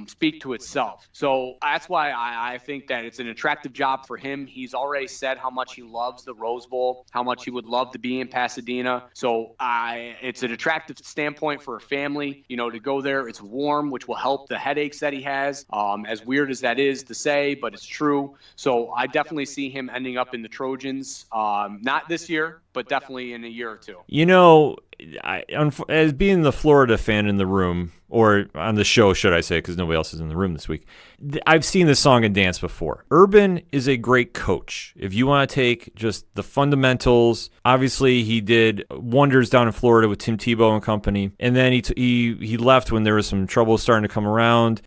speak to itself. So that's why I think that it's an attractive job for him. He's already said how much he loves the Rose Bowl, how much he would love to be in Pasadena. So it's an attractive standpoint for a family, to go there. It's warm, which will help the headaches that he has. As weird as that is to say, but it's true. So I definitely see him ending up in the Trojans, not this year, but definitely in a year or two. As being the Florida fan in the room, or on the show, should I say, because nobody else is in the room this week, I've seen this song and dance before. Urban is a great coach. If you want to take just the fundamentals, obviously he did wonders down in Florida with Tim Tebow and company, and then he left when there was some trouble starting to come around,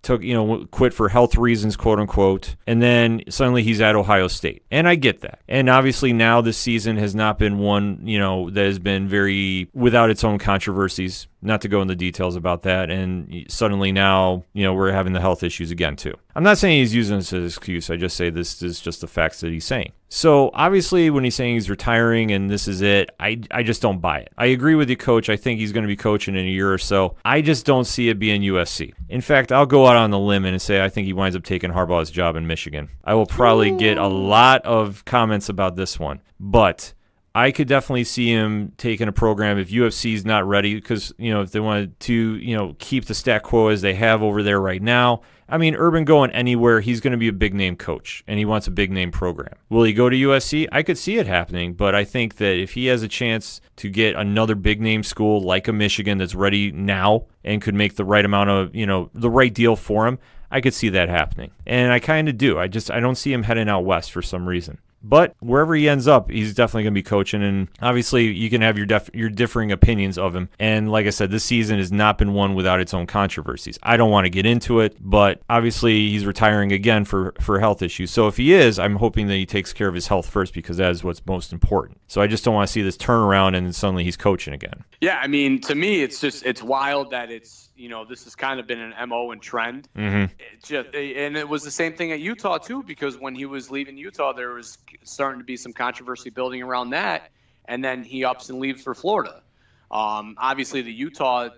quit for health reasons, quote unquote, and then suddenly he's at Ohio State. And I get that. And obviously now this season has not been one, that has been very without its own controversies. Not to go into details about that, and suddenly now, we're having the health issues again, too. I'm not saying he's using this as an excuse. I just say this is just the facts that he's saying. So, obviously, when he's saying he's retiring and this is it, I just don't buy it. I agree with you, Coach. I think he's going to be coaching in a year or so. I just don't see it being USC. In fact, I'll go out on the limb and say I think he winds up taking Harbaugh's job in Michigan. I will probably get a lot of comments about this one, but I could definitely see him taking a program if UFC's not ready, because, if they wanted to, keep the stat quo as they have over there right now. I mean, Urban going anywhere, he's going to be a big-name coach, and he wants a big-name program. Will he go to USC? I could see it happening, but I think that if he has a chance to get another big-name school like a Michigan that's ready now and could make the right amount of, the right deal for him, I could see that happening. And I kind of do. I don't see him heading out west for some reason. But wherever he ends up, he's definitely going to be coaching. And obviously, you can have your differing opinions of him. And like I said, this season has not been one without its own controversies. I don't want to get into it, but obviously, he's retiring again for health issues. So if he is, I'm hoping that he takes care of his health first, because that is what's most important. So I just don't want to see this turnaround and then suddenly he's coaching again. Yeah, I mean, to me, it's wild that it's, this has kind of been an MO and trend. Mm-hmm. And it was the same thing at Utah, too, because when he was leaving Utah, there was starting to be some controversy building around that. And then he ups and leaves for Florida. Obviously, the Utah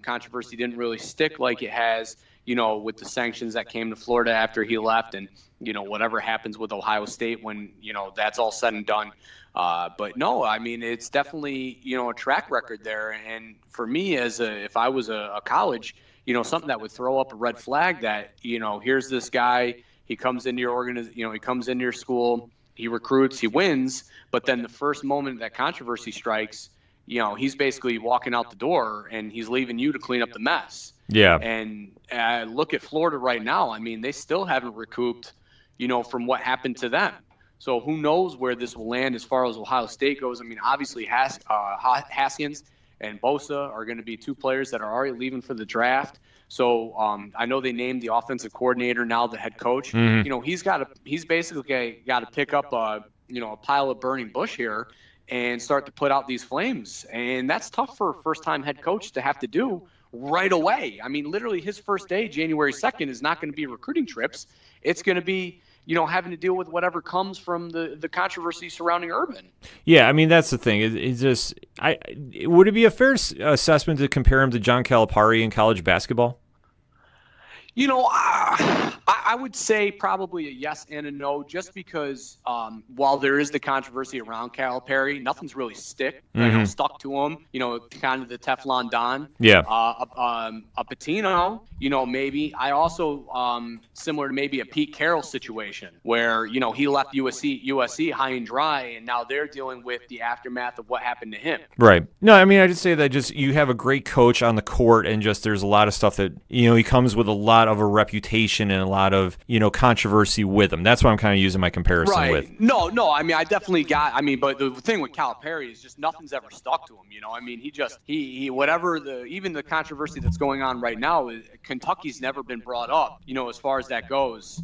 controversy didn't really stick like it has, with the sanctions that came to Florida after he left, and, whatever happens with Ohio State when, that's all said and done. But no, I mean, it's definitely, a track record there. And for me, if I was a college, something that would throw up a red flag that, here's this guy, he comes into your he comes into your school, he recruits, he wins, but then the first moment that controversy strikes, he's basically walking out the door and he's leaving you to clean up the mess. Yeah. And look at Florida right now. I mean, they still haven't recouped, from what happened to them. So who knows where this will land as far as Ohio State goes. I mean, obviously Haskins and Bosa are going to be two players that are already leaving for the draft. So I know they named the offensive coordinator now the head coach. Mm-hmm. He's basically got to pick up a pile of burning bush here and start to put out these flames. And that's tough for a first-time head coach to have to do right away. I mean, literally his first day, January 2nd, is not going to be recruiting trips. It's going to be having to deal with whatever comes from the controversy surrounding Urban. Yeah, I mean, that's the thing. It's just, would it be a fair assessment to compare him to John Calipari in college basketball? I would say probably a yes and a no, just because while there is the controversy around Calipari, nothing's really stuck to him. Kind of the Teflon Don. Yeah. A Patino. Maybe I also similar to maybe a Pete Carroll situation where he left USC high and dry, and now they're dealing with the aftermath of what happened to him. Right. No, I mean, I just say that just you have a great coach on the court, and just there's a lot of stuff that he comes with a lot of a reputation and a lot of controversy with him. That's what I'm kind of using my comparison with. No. I mean, but the thing with Calipari is just nothing's ever stuck to him. I mean, he whatever even the controversy that's going on right now, Kentucky's never been brought up. As far as that goes.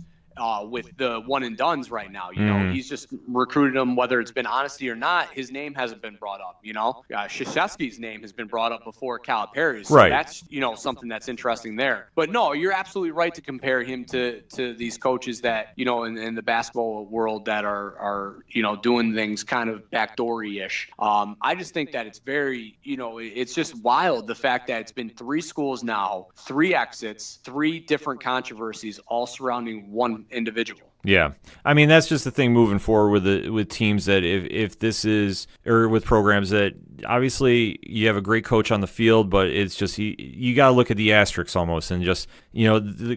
With the one and dones right now, he's just recruited him, whether it's been honesty or not. His name hasn't been brought up. Krzyzewski's name has been brought up before Calipari's. So that's something that's interesting there. But no, you're absolutely right to compare him to these coaches that in the basketball world that are doing things kind of backdoory-ish. I just think that it's very it's just wild the fact that it's been 3 schools now, 3 exits, 3 different controversies, all surrounding one individual. Yeah. I mean, that's just the thing moving forward with teams that if this is, or with programs that obviously you have a great coach on the field, but it's just you got to look at the asterisks almost and just,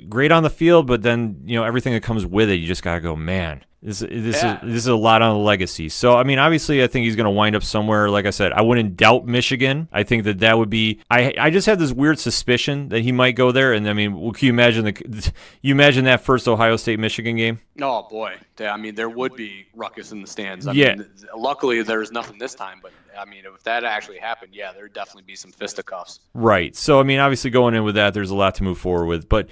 great on the field, but then, everything that comes with it, you just got to go, man. This is a lot on the legacy. So, I mean, obviously, I think he's going to wind up somewhere. Like I said, I wouldn't doubt Michigan. I think that would be. I just have this weird suspicion that he might go there. And I mean, can you imagine that first Ohio State Michigan game? Oh boy, I mean, there would be ruckus in the stands. I yeah. mean, luckily there's nothing this time, but I mean, if that actually happened, yeah, there'd definitely be some fisticuffs. Right. So, I mean, obviously going in with that, there's a lot to move forward with. But,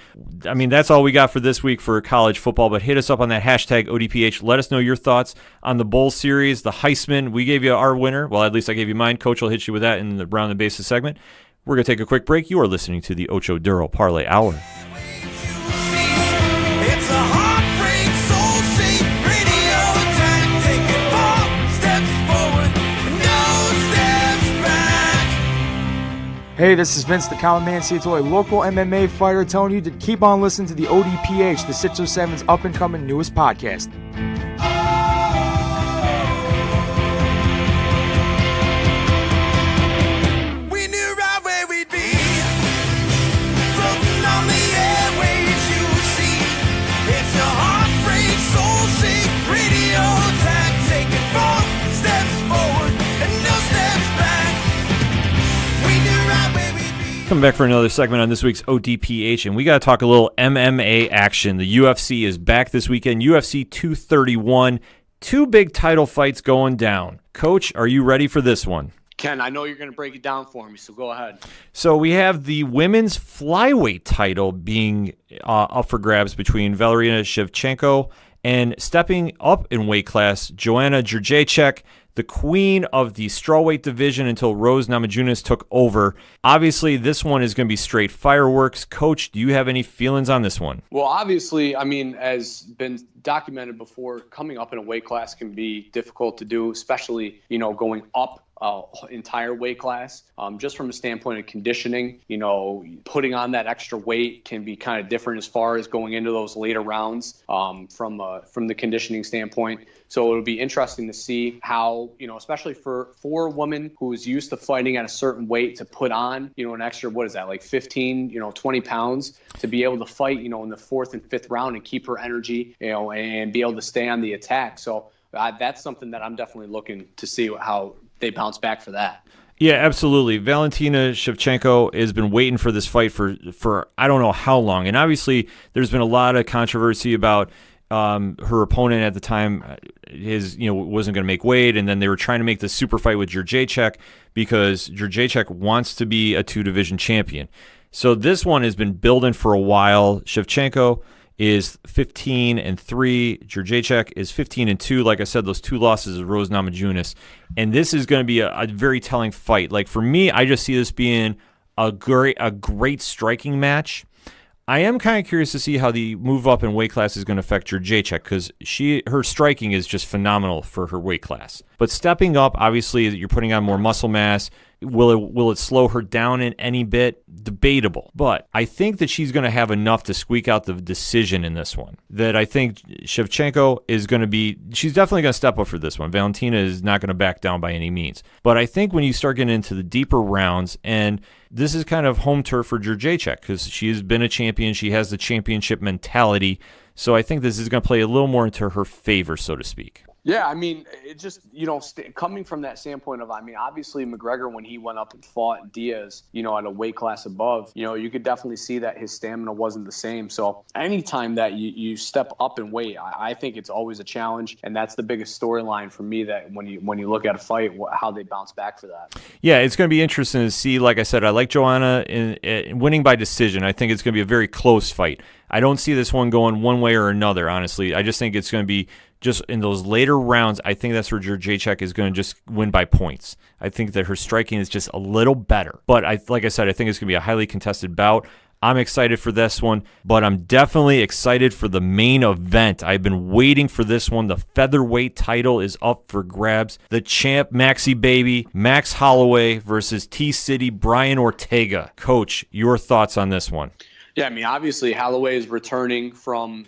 I mean, that's all we got for this week for college football. But hit us up on that hashtag ODPH. Let us know your thoughts on the bowl series, the Heisman. We gave you our winner. Well, at least I gave you mine. Coach will hit you with that in the Round and Bases segment. We're going to take a quick break. You are listening to the Ocho Duro Parlay Hour. Hey, this is Vince the Common Man Ciatoy, local MMA fighter, telling you to keep on listening to the ODPH, the 607's up-and-coming newest podcast. We knew right where we'd be, floating on the airwaves you see. It's a heartbreak, soul-shake radio attack, taking 4 steps forward and no steps back. We knew right where we'd be. Coming back for another segment on this week's ODPH, and we got to talk a little MMA action. The UFC is back this weekend, UFC 231. 2 big title fights going down. Coach, are you ready for this one? Ken, I know you're going to break it down for me, so go ahead. So we have the women's flyweight title being up for grabs between Valerina Shevchenko and stepping up in weight class, Joanna Jędrzejczyk, the queen of the strawweight division until Rose Namajunas took over. Obviously, this one is going to be straight fireworks. Coach, do you have any feelings on this one? Well, obviously, I mean, as been documented before, coming up in a weight class can be difficult to do, especially, going up entire weight class. Just from a standpoint of conditioning, putting on that extra weight can be kind of different as far as going into those later rounds from the conditioning standpoint. So it'll be interesting to see how, especially for a woman who is used to fighting at a certain weight, to put on, an extra, what is that, like 15, 20 pounds to be able to fight, in the 4th and 5th round and keep her energy, and be able to stay on the attack. So that's something that I'm definitely looking to see how they bounce back for that. Yeah, absolutely. Valentina Shevchenko has been waiting for this fight for I don't know how long. And obviously, there's been a lot of controversy about her opponent at the time. Wasn't going to make weight, and then they were trying to make the super fight with Jędrzejczyk because Jędrzejczyk wants to be a 2-division champion. So this one has been building for a while. Shevchenko is 15-3. Jędrzejczyk is 15-2. Like I said, those 2 losses of Rose Namajunas. And this is going to be a very telling fight. Like for me, I just see this being a great striking match. I am kind of curious to see how the move up in weight class is going to affect Jędrzejczyk because her striking is just phenomenal for her weight class. But stepping up, obviously, you're putting on more muscle mass. Will it slow her down in any bit? Debatable. But I think that she's going to have enough to squeak out the decision in this one. That I think Shevchenko is going to be, she's definitely going to step up for this one. Valentina is not going to back down by any means. But I think when you start getting into the deeper rounds, and this is kind of home turf for Jędrzejczyk because she has been a champion. She has the championship mentality. So I think this is going to play a little more into her favor, so to speak. Yeah, I mean, it just, coming from that standpoint of, obviously McGregor, when he went up and fought Diaz, at a weight class above, you could definitely see that his stamina wasn't the same. So anytime that you step up in weight, I think it's always a challenge. And that's the biggest storyline for me, that when you look at a fight, how they bounce back for that. Yeah, it's going to be interesting to see. Like I said, I like Joanna in winning by decision. I think it's going to be a very close fight. I don't see this one going one way or another, honestly. I just think it's going to be just in those later rounds. I think that's where Jędrzejczyk is going to just win by points. I think that her striking is just a little better. But like I said, I think it's going to be a highly contested bout. I'm excited for this one, but I'm definitely excited for the main event. I've been waiting for this one. The featherweight title is up for grabs. The champ, Maxi Baby, Max Holloway versus T-City, Brian Ortega. Coach, your thoughts on this one? Yeah, obviously Holloway is returning from,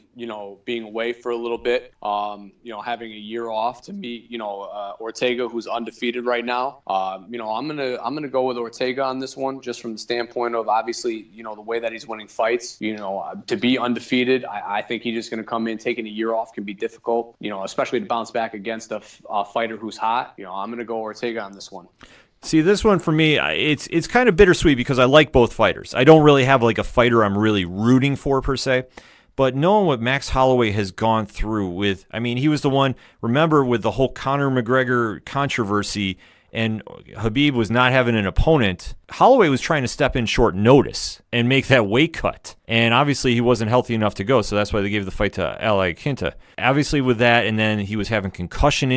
being away for a little bit, having a year off to meet, Ortega, who's undefeated right now. I'm gonna go with Ortega on this one, just from the standpoint of obviously, the way that he's winning fights. To be undefeated, I think he's just gonna come in. Taking a year off can be difficult, especially to bounce back against a fighter who's hot. I'm gonna go Ortega on this one. See, this one for me, it's kind of bittersweet because I like both fighters. I don't really have like a fighter I'm really rooting for per se, but knowing what Max Holloway has gone through with, he was the one, remember, with the whole Conor McGregor controversy and Khabib was not having an opponent, Holloway was trying to step in short notice and make that weight cut. And obviously he wasn't healthy enough to go, so that's why they gave the fight to Ali Quinta. Obviously with that, and then he was having concussion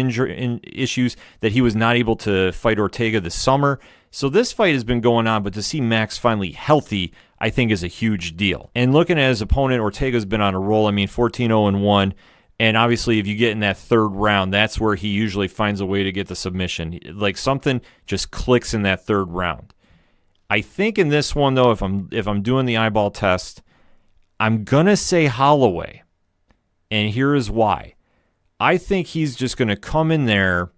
issues that he was not able to fight Ortega this summer. So this fight has been going on, but to see Max finally healthy, I think is a huge deal. And looking at his opponent, Ortega's been on a roll. 14-0-1. And obviously, if you get in that third round, that's where he usually finds a way to get the submission. Like something just clicks in that third round. I think in this one, though, if I'm doing the eyeball test, I'm gonna say Holloway, and here is why. I think he's just gonna come in there,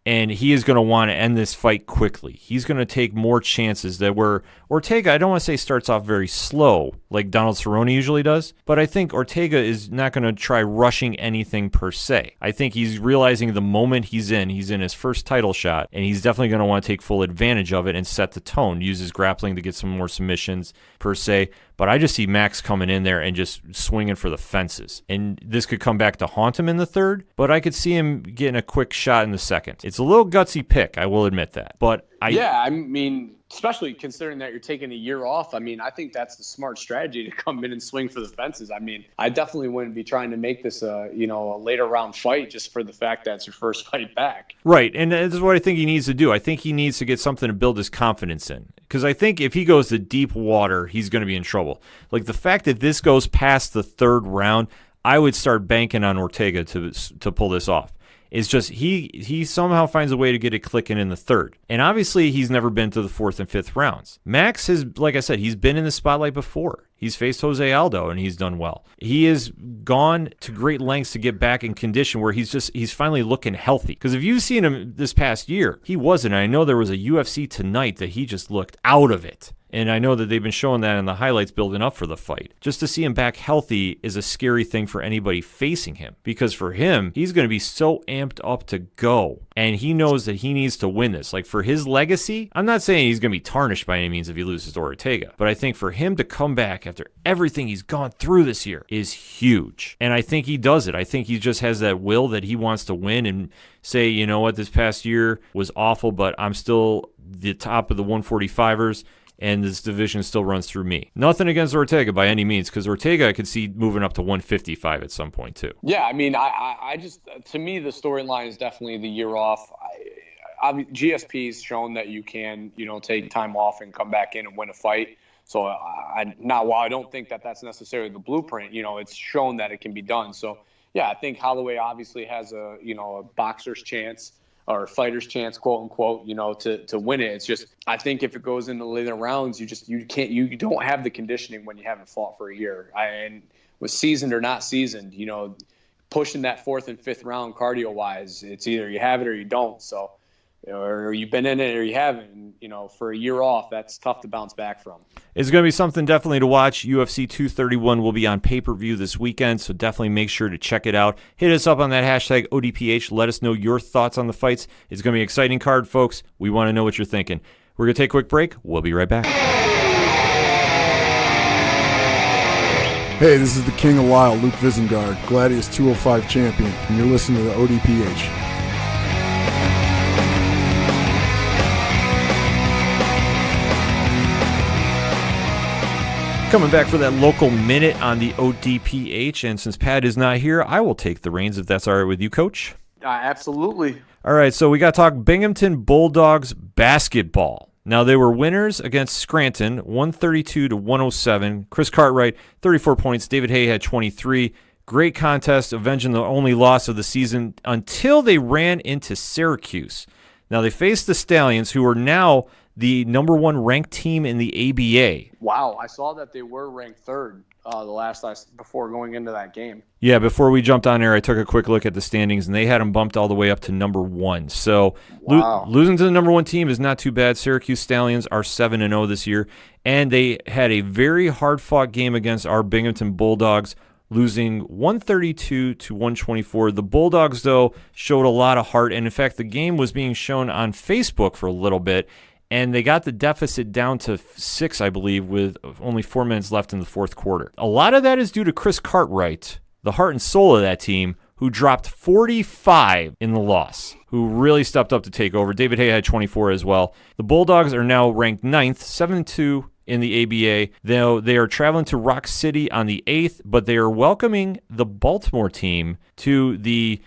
and he is going to want to end this fight quickly. He's going to take more chances that where Ortega, I don't want to say starts off very slow like Donald Cerrone usually does, but I think Ortega is not going to try rushing anything per se. I think he's realizing the moment he's in his first title shot, and he's definitely going to want to take full advantage of it and set the tone, use his grappling to get some more submissions per se. But I just see Max coming in there and just swinging for the fences. And this could come back to haunt him in the third, but I could see him getting a quick shot in the second. It's a little gutsy pick, I will admit that. But especially considering that you're taking a year off, I think that's the smart strategy to come in and swing for the fences. I definitely wouldn't be trying to make this a later round fight just for the fact that it's your first fight back. Right, and this is what I think he needs to do. I think he needs to get something to build his confidence in. Because I think if he goes to deep water, he's going to be in trouble. Like the fact that this goes past the third round, I would start banking on Ortega to pull this off. It's just he somehow finds a way to get it clicking in the third. And obviously he's never been to the fourth and fifth rounds. Max has, like I said, he's been in the spotlight before. He's faced Jose Aldo and he's done well. He has gone to great lengths to get back in condition where he's finally looking healthy. Because if you've seen him this past year, he wasn't. I know there was a UFC tonight that he just looked out of it. And I know that they've been showing that in the highlights building up for the fight. Just to see him back healthy is a scary thing for anybody facing him, because for him, he's going to be so amped up to go. And he knows that he needs to win this. Like, for his legacy, I'm not saying he's going to be tarnished by any means if he loses to Ortega, but I think for him to come back after everything he's gone through this year is huge. And I think he does it. I think he just has that will that he wants to win and say, you know what, this past year was awful, but I'm still the top of the 145ers. And this division still runs through me. Nothing against Ortega by any means, because Ortega I could see moving up to 155 at some point too. Yeah, I mean, I just, to me, the storyline is definitely the year off. GSP's shown that you can, take time off and come back in and win a fight. So while I don't think that that's necessarily the blueprint, it's shown that it can be done. So yeah, I think Holloway obviously has a boxer's chance, or fighter's chance, quote unquote, to win it. It's just, I think if it goes into later rounds, you don't have the conditioning when you haven't fought for a year. And with seasoned or not seasoned, pushing that 4th and 5th round cardio wise, it's either you have it or you don't. So, or you've been in it or you haven't. For a year off, that's tough to bounce back from. It's going to be something definitely to watch. UFC 231 will be on pay-per-view this weekend, so definitely make sure to check it out. Hit us up on that hashtag ODPH. Let us know your thoughts on the fights. It's going to be an exciting card, folks. We want to know what you're thinking. We're going to take a quick break. We'll be right back. Hey, this is the King of Lisle, Luke Visengard, Gladius 205 champion, and you're listening to the ODPH. Coming back for that local minute on the ODPH, and since Pat is not here, I will take the reins if that's all right with you, Coach. Absolutely. All right, so we got to talk Binghamton Bulldogs basketball. Now, they were winners against Scranton, 132-107. Chris Cartwright, 34 points. David Hay had 23. Great contest, avenging the only loss of the season until they ran into Syracuse. Now, they faced the Stallions, who are now the number 1 ranked team in the ABA. Wow, I saw that they were ranked 3rd before going into that game. Yeah, before we jumped on air, I took a quick look at the standings, and they had them bumped all the way up to number 1. So wow. Losing to the number 1 team is not too bad. Syracuse Stallions are 7-0 this year, and they had a very hard-fought game against our Binghamton Bulldogs, losing 132-124. The Bulldogs, though, showed a lot of heart, and in fact, the game was being shown on Facebook for a little bit, and they got the deficit down to 6, I believe, with only 4 minutes left in the fourth quarter. A lot of that is due to Chris Cartwright, the heart and soul of that team, who dropped 45 in the loss, who really stepped up to take over. David Hay had 24 as well. The Bulldogs are now ranked 9th, 7-2 in the ABA, though they are traveling to Rock City on the 8th, but they are welcoming the Baltimore team to the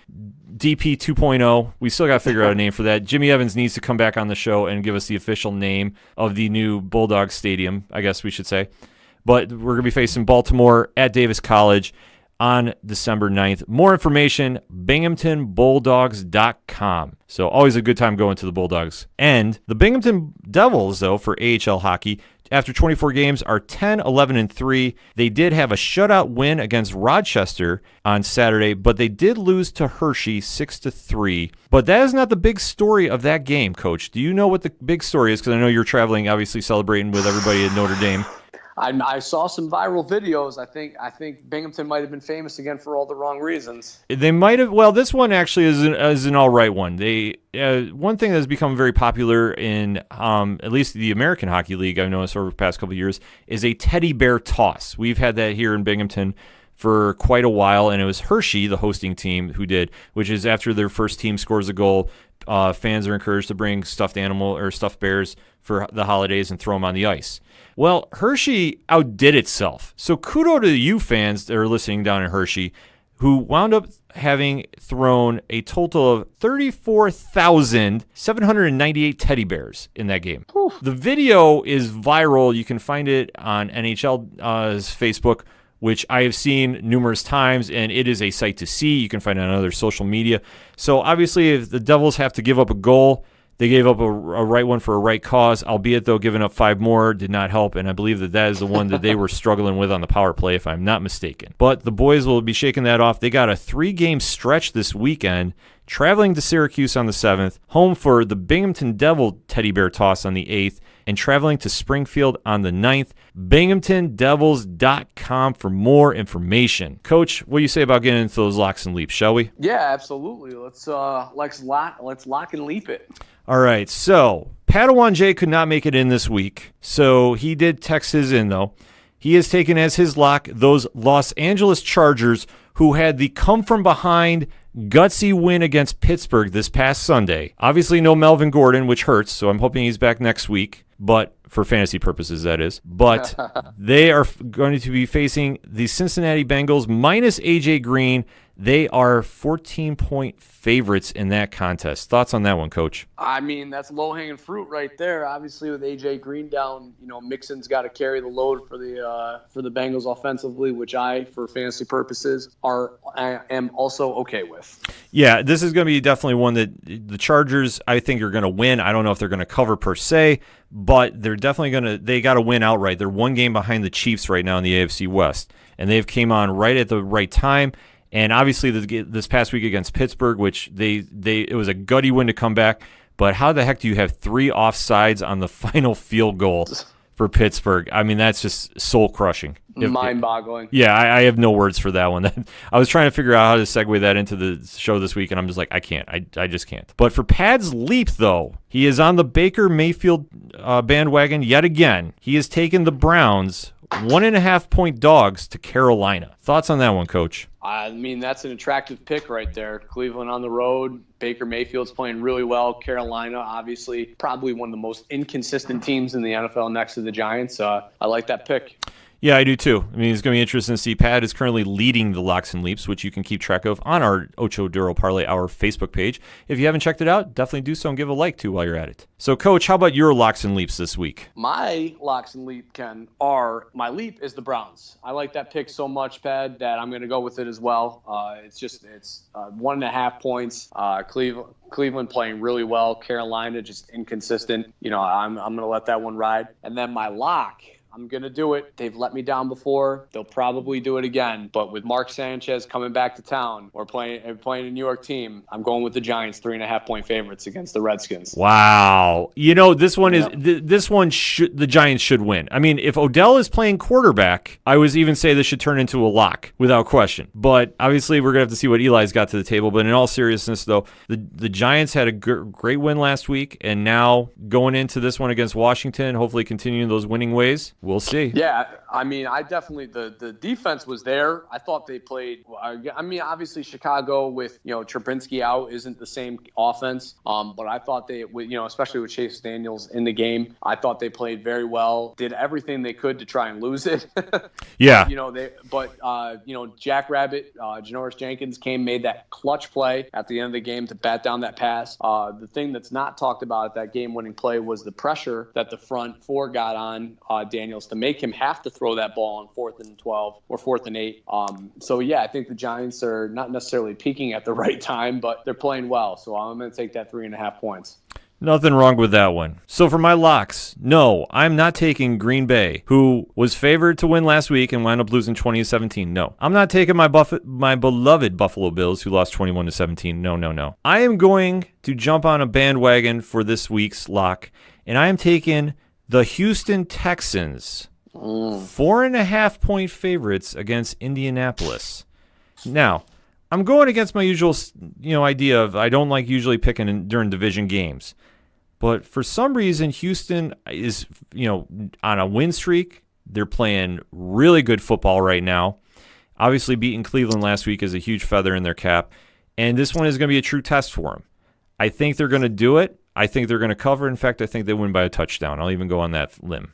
DP 2.0. We still got to figure out a name for that. Jimmy Evans needs to come back on the show and give us the official name of the new Bulldog Stadium, I guess we should say. But we're going to be facing Baltimore at Davis College on December 9th. More information, binghamtonbulldogs.com. So always a good time going to the Bulldogs. And the Binghamton Devils, though, for AHL hockey, after 24 games, are 10-11-3. They did have a shutout win against Rochester on Saturday, but they did lose to Hershey 6-3. But that is not the big story of that game, Coach. Do you know what the big story is? Because I know you're traveling, obviously celebrating with everybody at Notre Dame. I saw some viral videos. I think Binghamton might have been famous again for all the wrong reasons. They might have. Well, this one actually is an all right one. They one thing that has become very popular in at least the American Hockey League, I've noticed over the past couple of years, is a teddy bear toss. We've had that here in Binghamton for quite a while, and it was Hershey, the hosting team, who did, which is after their first team scores a goal, fans are encouraged to bring stuffed animal or stuffed bears for the holidays and throw them on the ice. Well, Hershey outdid itself. So kudos to you fans that are listening down in Hershey, who wound up having thrown a total of 34,798 teddy bears in that game. Oof. The video is viral. You can find it on NHL's Facebook, which I have seen numerous times, and it is a sight to see. You can find it on other social media. So obviously, if the Devils have to give up a goal, they gave up a right one for a right cause, albeit, though, giving up 5 more did not help, and I believe that is the one that they were struggling with on the power play, if I'm not mistaken. But the boys will be shaking that off. They got a 3-game stretch this weekend, traveling to Syracuse on the 7th, home for the Binghamton Devil teddy bear toss on the 8th, and traveling to Springfield on the 9th. BinghamtonDevils.com for more information. Coach, what do you say about getting into those locks and leaps, shall we? Yeah, absolutely. Let's lock and leap it. All right, so Padawan J could not make it in this week, so he did text his in, though. He has taken as his lock those Los Angeles Chargers who had the come-from-behind gutsy win against Pittsburgh this past Sunday. Obviously no Melvin Gordon, which hurts, so I'm hoping he's back next week, but for fantasy purposes, that is. But they are going to be facing the Cincinnati Bengals minus A.J. Green. They are 14-point favorites in that contest. Thoughts on that one, Coach? I mean, that's low-hanging fruit right there. Obviously, with A.J. Green down, Mixon's got to carry the load for the Bengals offensively, which I, for fantasy purposes, I am also okay with. Yeah, this is going to be definitely one that the Chargers, I think, are going to win. I don't know if they're going to cover per se, but they're definitely they got to win outright. They're one game behind the Chiefs right now in the AFC West, and they've came on right at the right time. And obviously this past week against Pittsburgh, which it was a gutty win to come back, but how the heck do you have 3 offsides on the final field goal for Pittsburgh? I mean, that's just soul-crushing. Mind-boggling. Yeah, I have no words for that one. I was trying to figure out how to segue that into the show this week, and I'm just like, I can't. I just can't. But for Pad's leap, though, he is on the Baker Mayfield bandwagon yet again. He has taken the Browns 1.5-point dogs to Carolina. Thoughts on that one, Coach? I mean, that's an attractive pick right there. Cleveland on the road. Baker Mayfield's playing really well. Carolina, obviously, probably one of the most inconsistent teams in the NFL next to the Giants. I like that pick. Yeah, I do too. I mean, it's going to be interesting to see. Pat is currently leading the Locks and Leaps, which you can keep track of on our Ocho Duro Parlay Hour Facebook page. If you haven't checked it out, definitely do so and give a like too while you're at it. So, Coach, how about your Locks and Leaps this week? My Locks and Leap, Ken, my leap is the Browns. I like that pick so much, Pat, that I'm going to go with it as well. It's 1.5 points. Cleveland playing really well. Carolina just inconsistent. I'm going to let that one ride. And then my lock, I'm going to do it. They've let me down before. They'll probably do it again. But with Mark Sanchez coming back to town or playing a New York team, I'm going with the Giants 3.5-point favorites against the Redskins. Wow. This one is the Giants should win. I mean, if Odell is playing quarterback, I would even say this should turn into a lock without question. But obviously, we're going to have to see what Eli's got to the table. But in all seriousness, though, the Giants had a great win last week, and now going into this one against Washington, hopefully continuing those winning ways. We'll see. Yeah, I mean, I definitely the defense was there. I thought they played. I mean, obviously Chicago with Trubinsky out isn't the same offense. But I thought they, especially with Chase Daniels in the game, I thought they played very well. Did everything they could to try and lose it. Yeah. Jack Rabbit, Janoris Jenkins made that clutch play at the end of the game to bat down that pass. The thing that's not talked about at that game-winning play was the pressure that the front four got on Daniels to make him have to throw that ball on 4th and 12 or 4th and 8. I think the Giants are not necessarily peaking at the right time, but they're playing well. So I'm going to take that 3.5 points. Nothing wrong with that one. So for my locks, no, I'm not taking Green Bay, who was favored to win last week and wound up losing 20-17. No. I'm not taking my beloved Buffalo Bills, who lost 21-17. No. I am going to jump on a bandwagon for this week's lock, and I am taking the Houston Texans, 4.5-point favorites against Indianapolis. Now, I'm going against my usual, idea of I don't like usually picking during division games. But for some reason, Houston is, on a win streak. They're playing really good football right now. Obviously, beating Cleveland last week is a huge feather in their cap. And this one is going to be a true test for them. I think they're going to do it. I think they're going to cover. In fact, I think they win by a touchdown. I'll even go on that limb.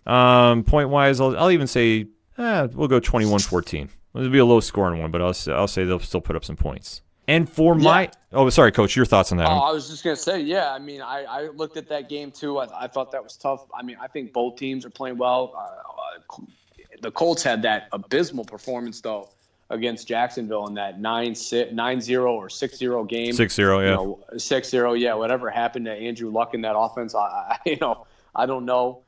Point-wise, I'll even say we'll go 21-14. It'll be a low-scoring one, but I'll say they'll still put up some points. And for sorry, Coach, your thoughts on that one? I was just going to say, yeah, I mean, I looked at that game, too. I thought that was tough. I mean, I think both teams are playing well. The Colts had that abysmal performance, though, against Jacksonville in that 9-0 or 6-0 game. 6-0, yeah. 6-0, yeah. Whatever happened to Andrew Luck in that offense, I don't know.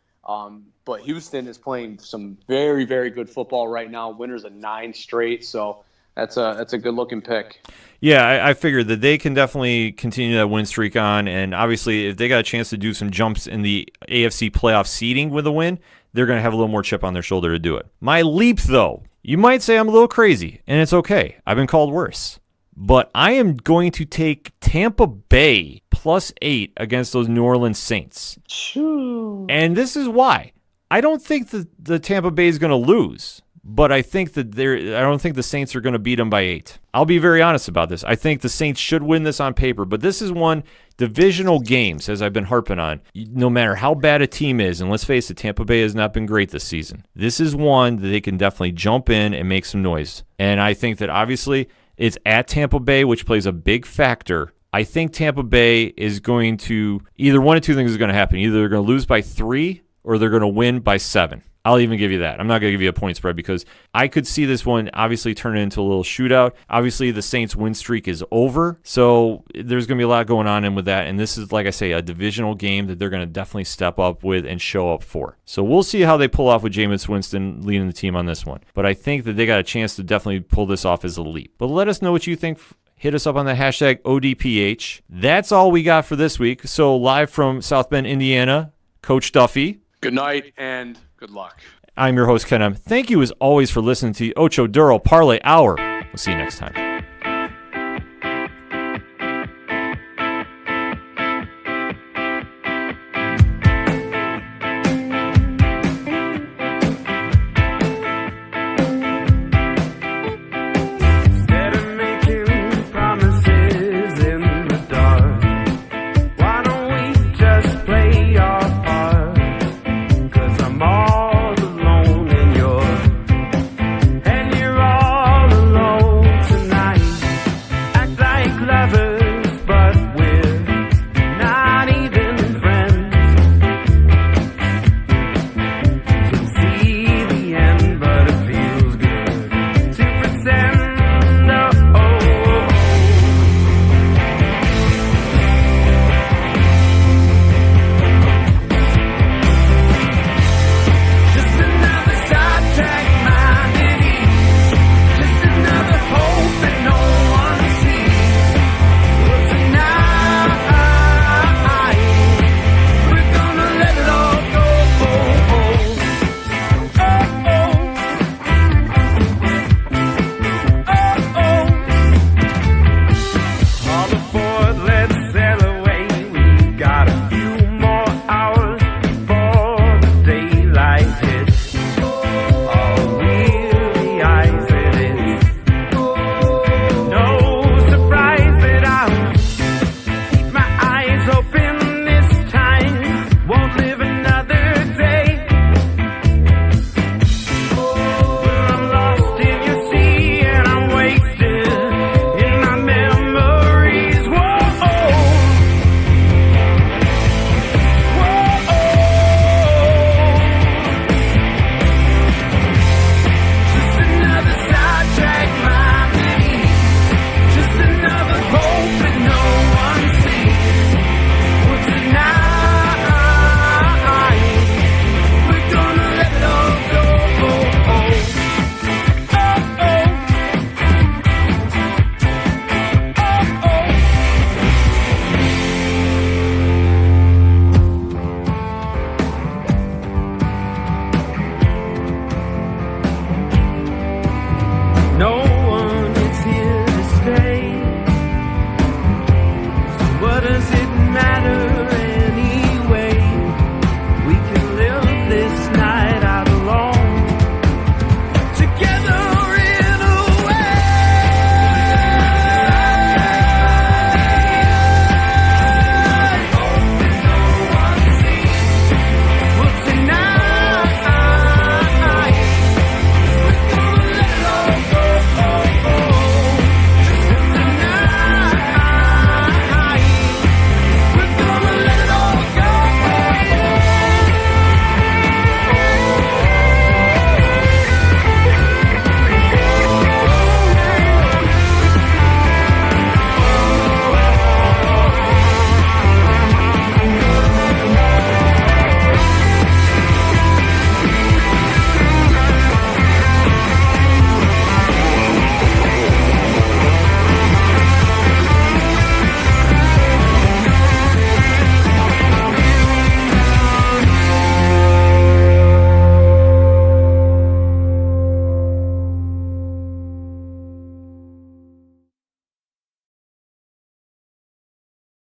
But Houston is playing some very, very good football right now. Winners of 9 straight. So That's a good looking pick. Yeah, I figured that they can definitely continue that win streak on, and obviously if they got a chance to do some jumps in the AFC playoff seeding with a win, they're going to have a little more chip on their shoulder to do it. My leap, though, you might say I'm a little crazy, and it's okay. I've been called worse. But I am going to take Tampa Bay +8 against those New Orleans Saints. And this is why. I don't think the Tampa Bay is going to lose. But I think that I don't think the Saints are going to beat them by 8. I'll be very honest about this. I think the Saints should win this on paper, but this is one divisional games, as I've been harping on. No matter how bad a team is, and let's face it, Tampa Bay has not been great this season. This is one that they can definitely jump in and make some noise. And I think that obviously it's at Tampa Bay, which plays a big factor. I think Tampa Bay is going to, either one of two things is going to happen. Either they're going to lose by 3 or they're going to win by 7. I'll even give you that. I'm not going to give you a point spread because I could see this one obviously turn into a little shootout. Obviously, the Saints' win streak is over, so there's going to be a lot going on in with that. And this is, like I say, a divisional game that they're going to definitely step up with and show up for. So we'll see how they pull off with Jameis Winston leading the team on this one. But I think that they got a chance to definitely pull this off as a leap. But let us know what you think. Hit us up on the hashtag ODPH. That's all we got for this week. So live from South Bend, Indiana, Coach Duffy. Good night and good luck. I'm your host, Ken M. Thank you as always for listening to the Ocho Duro Parlay Hour. We'll see you next time.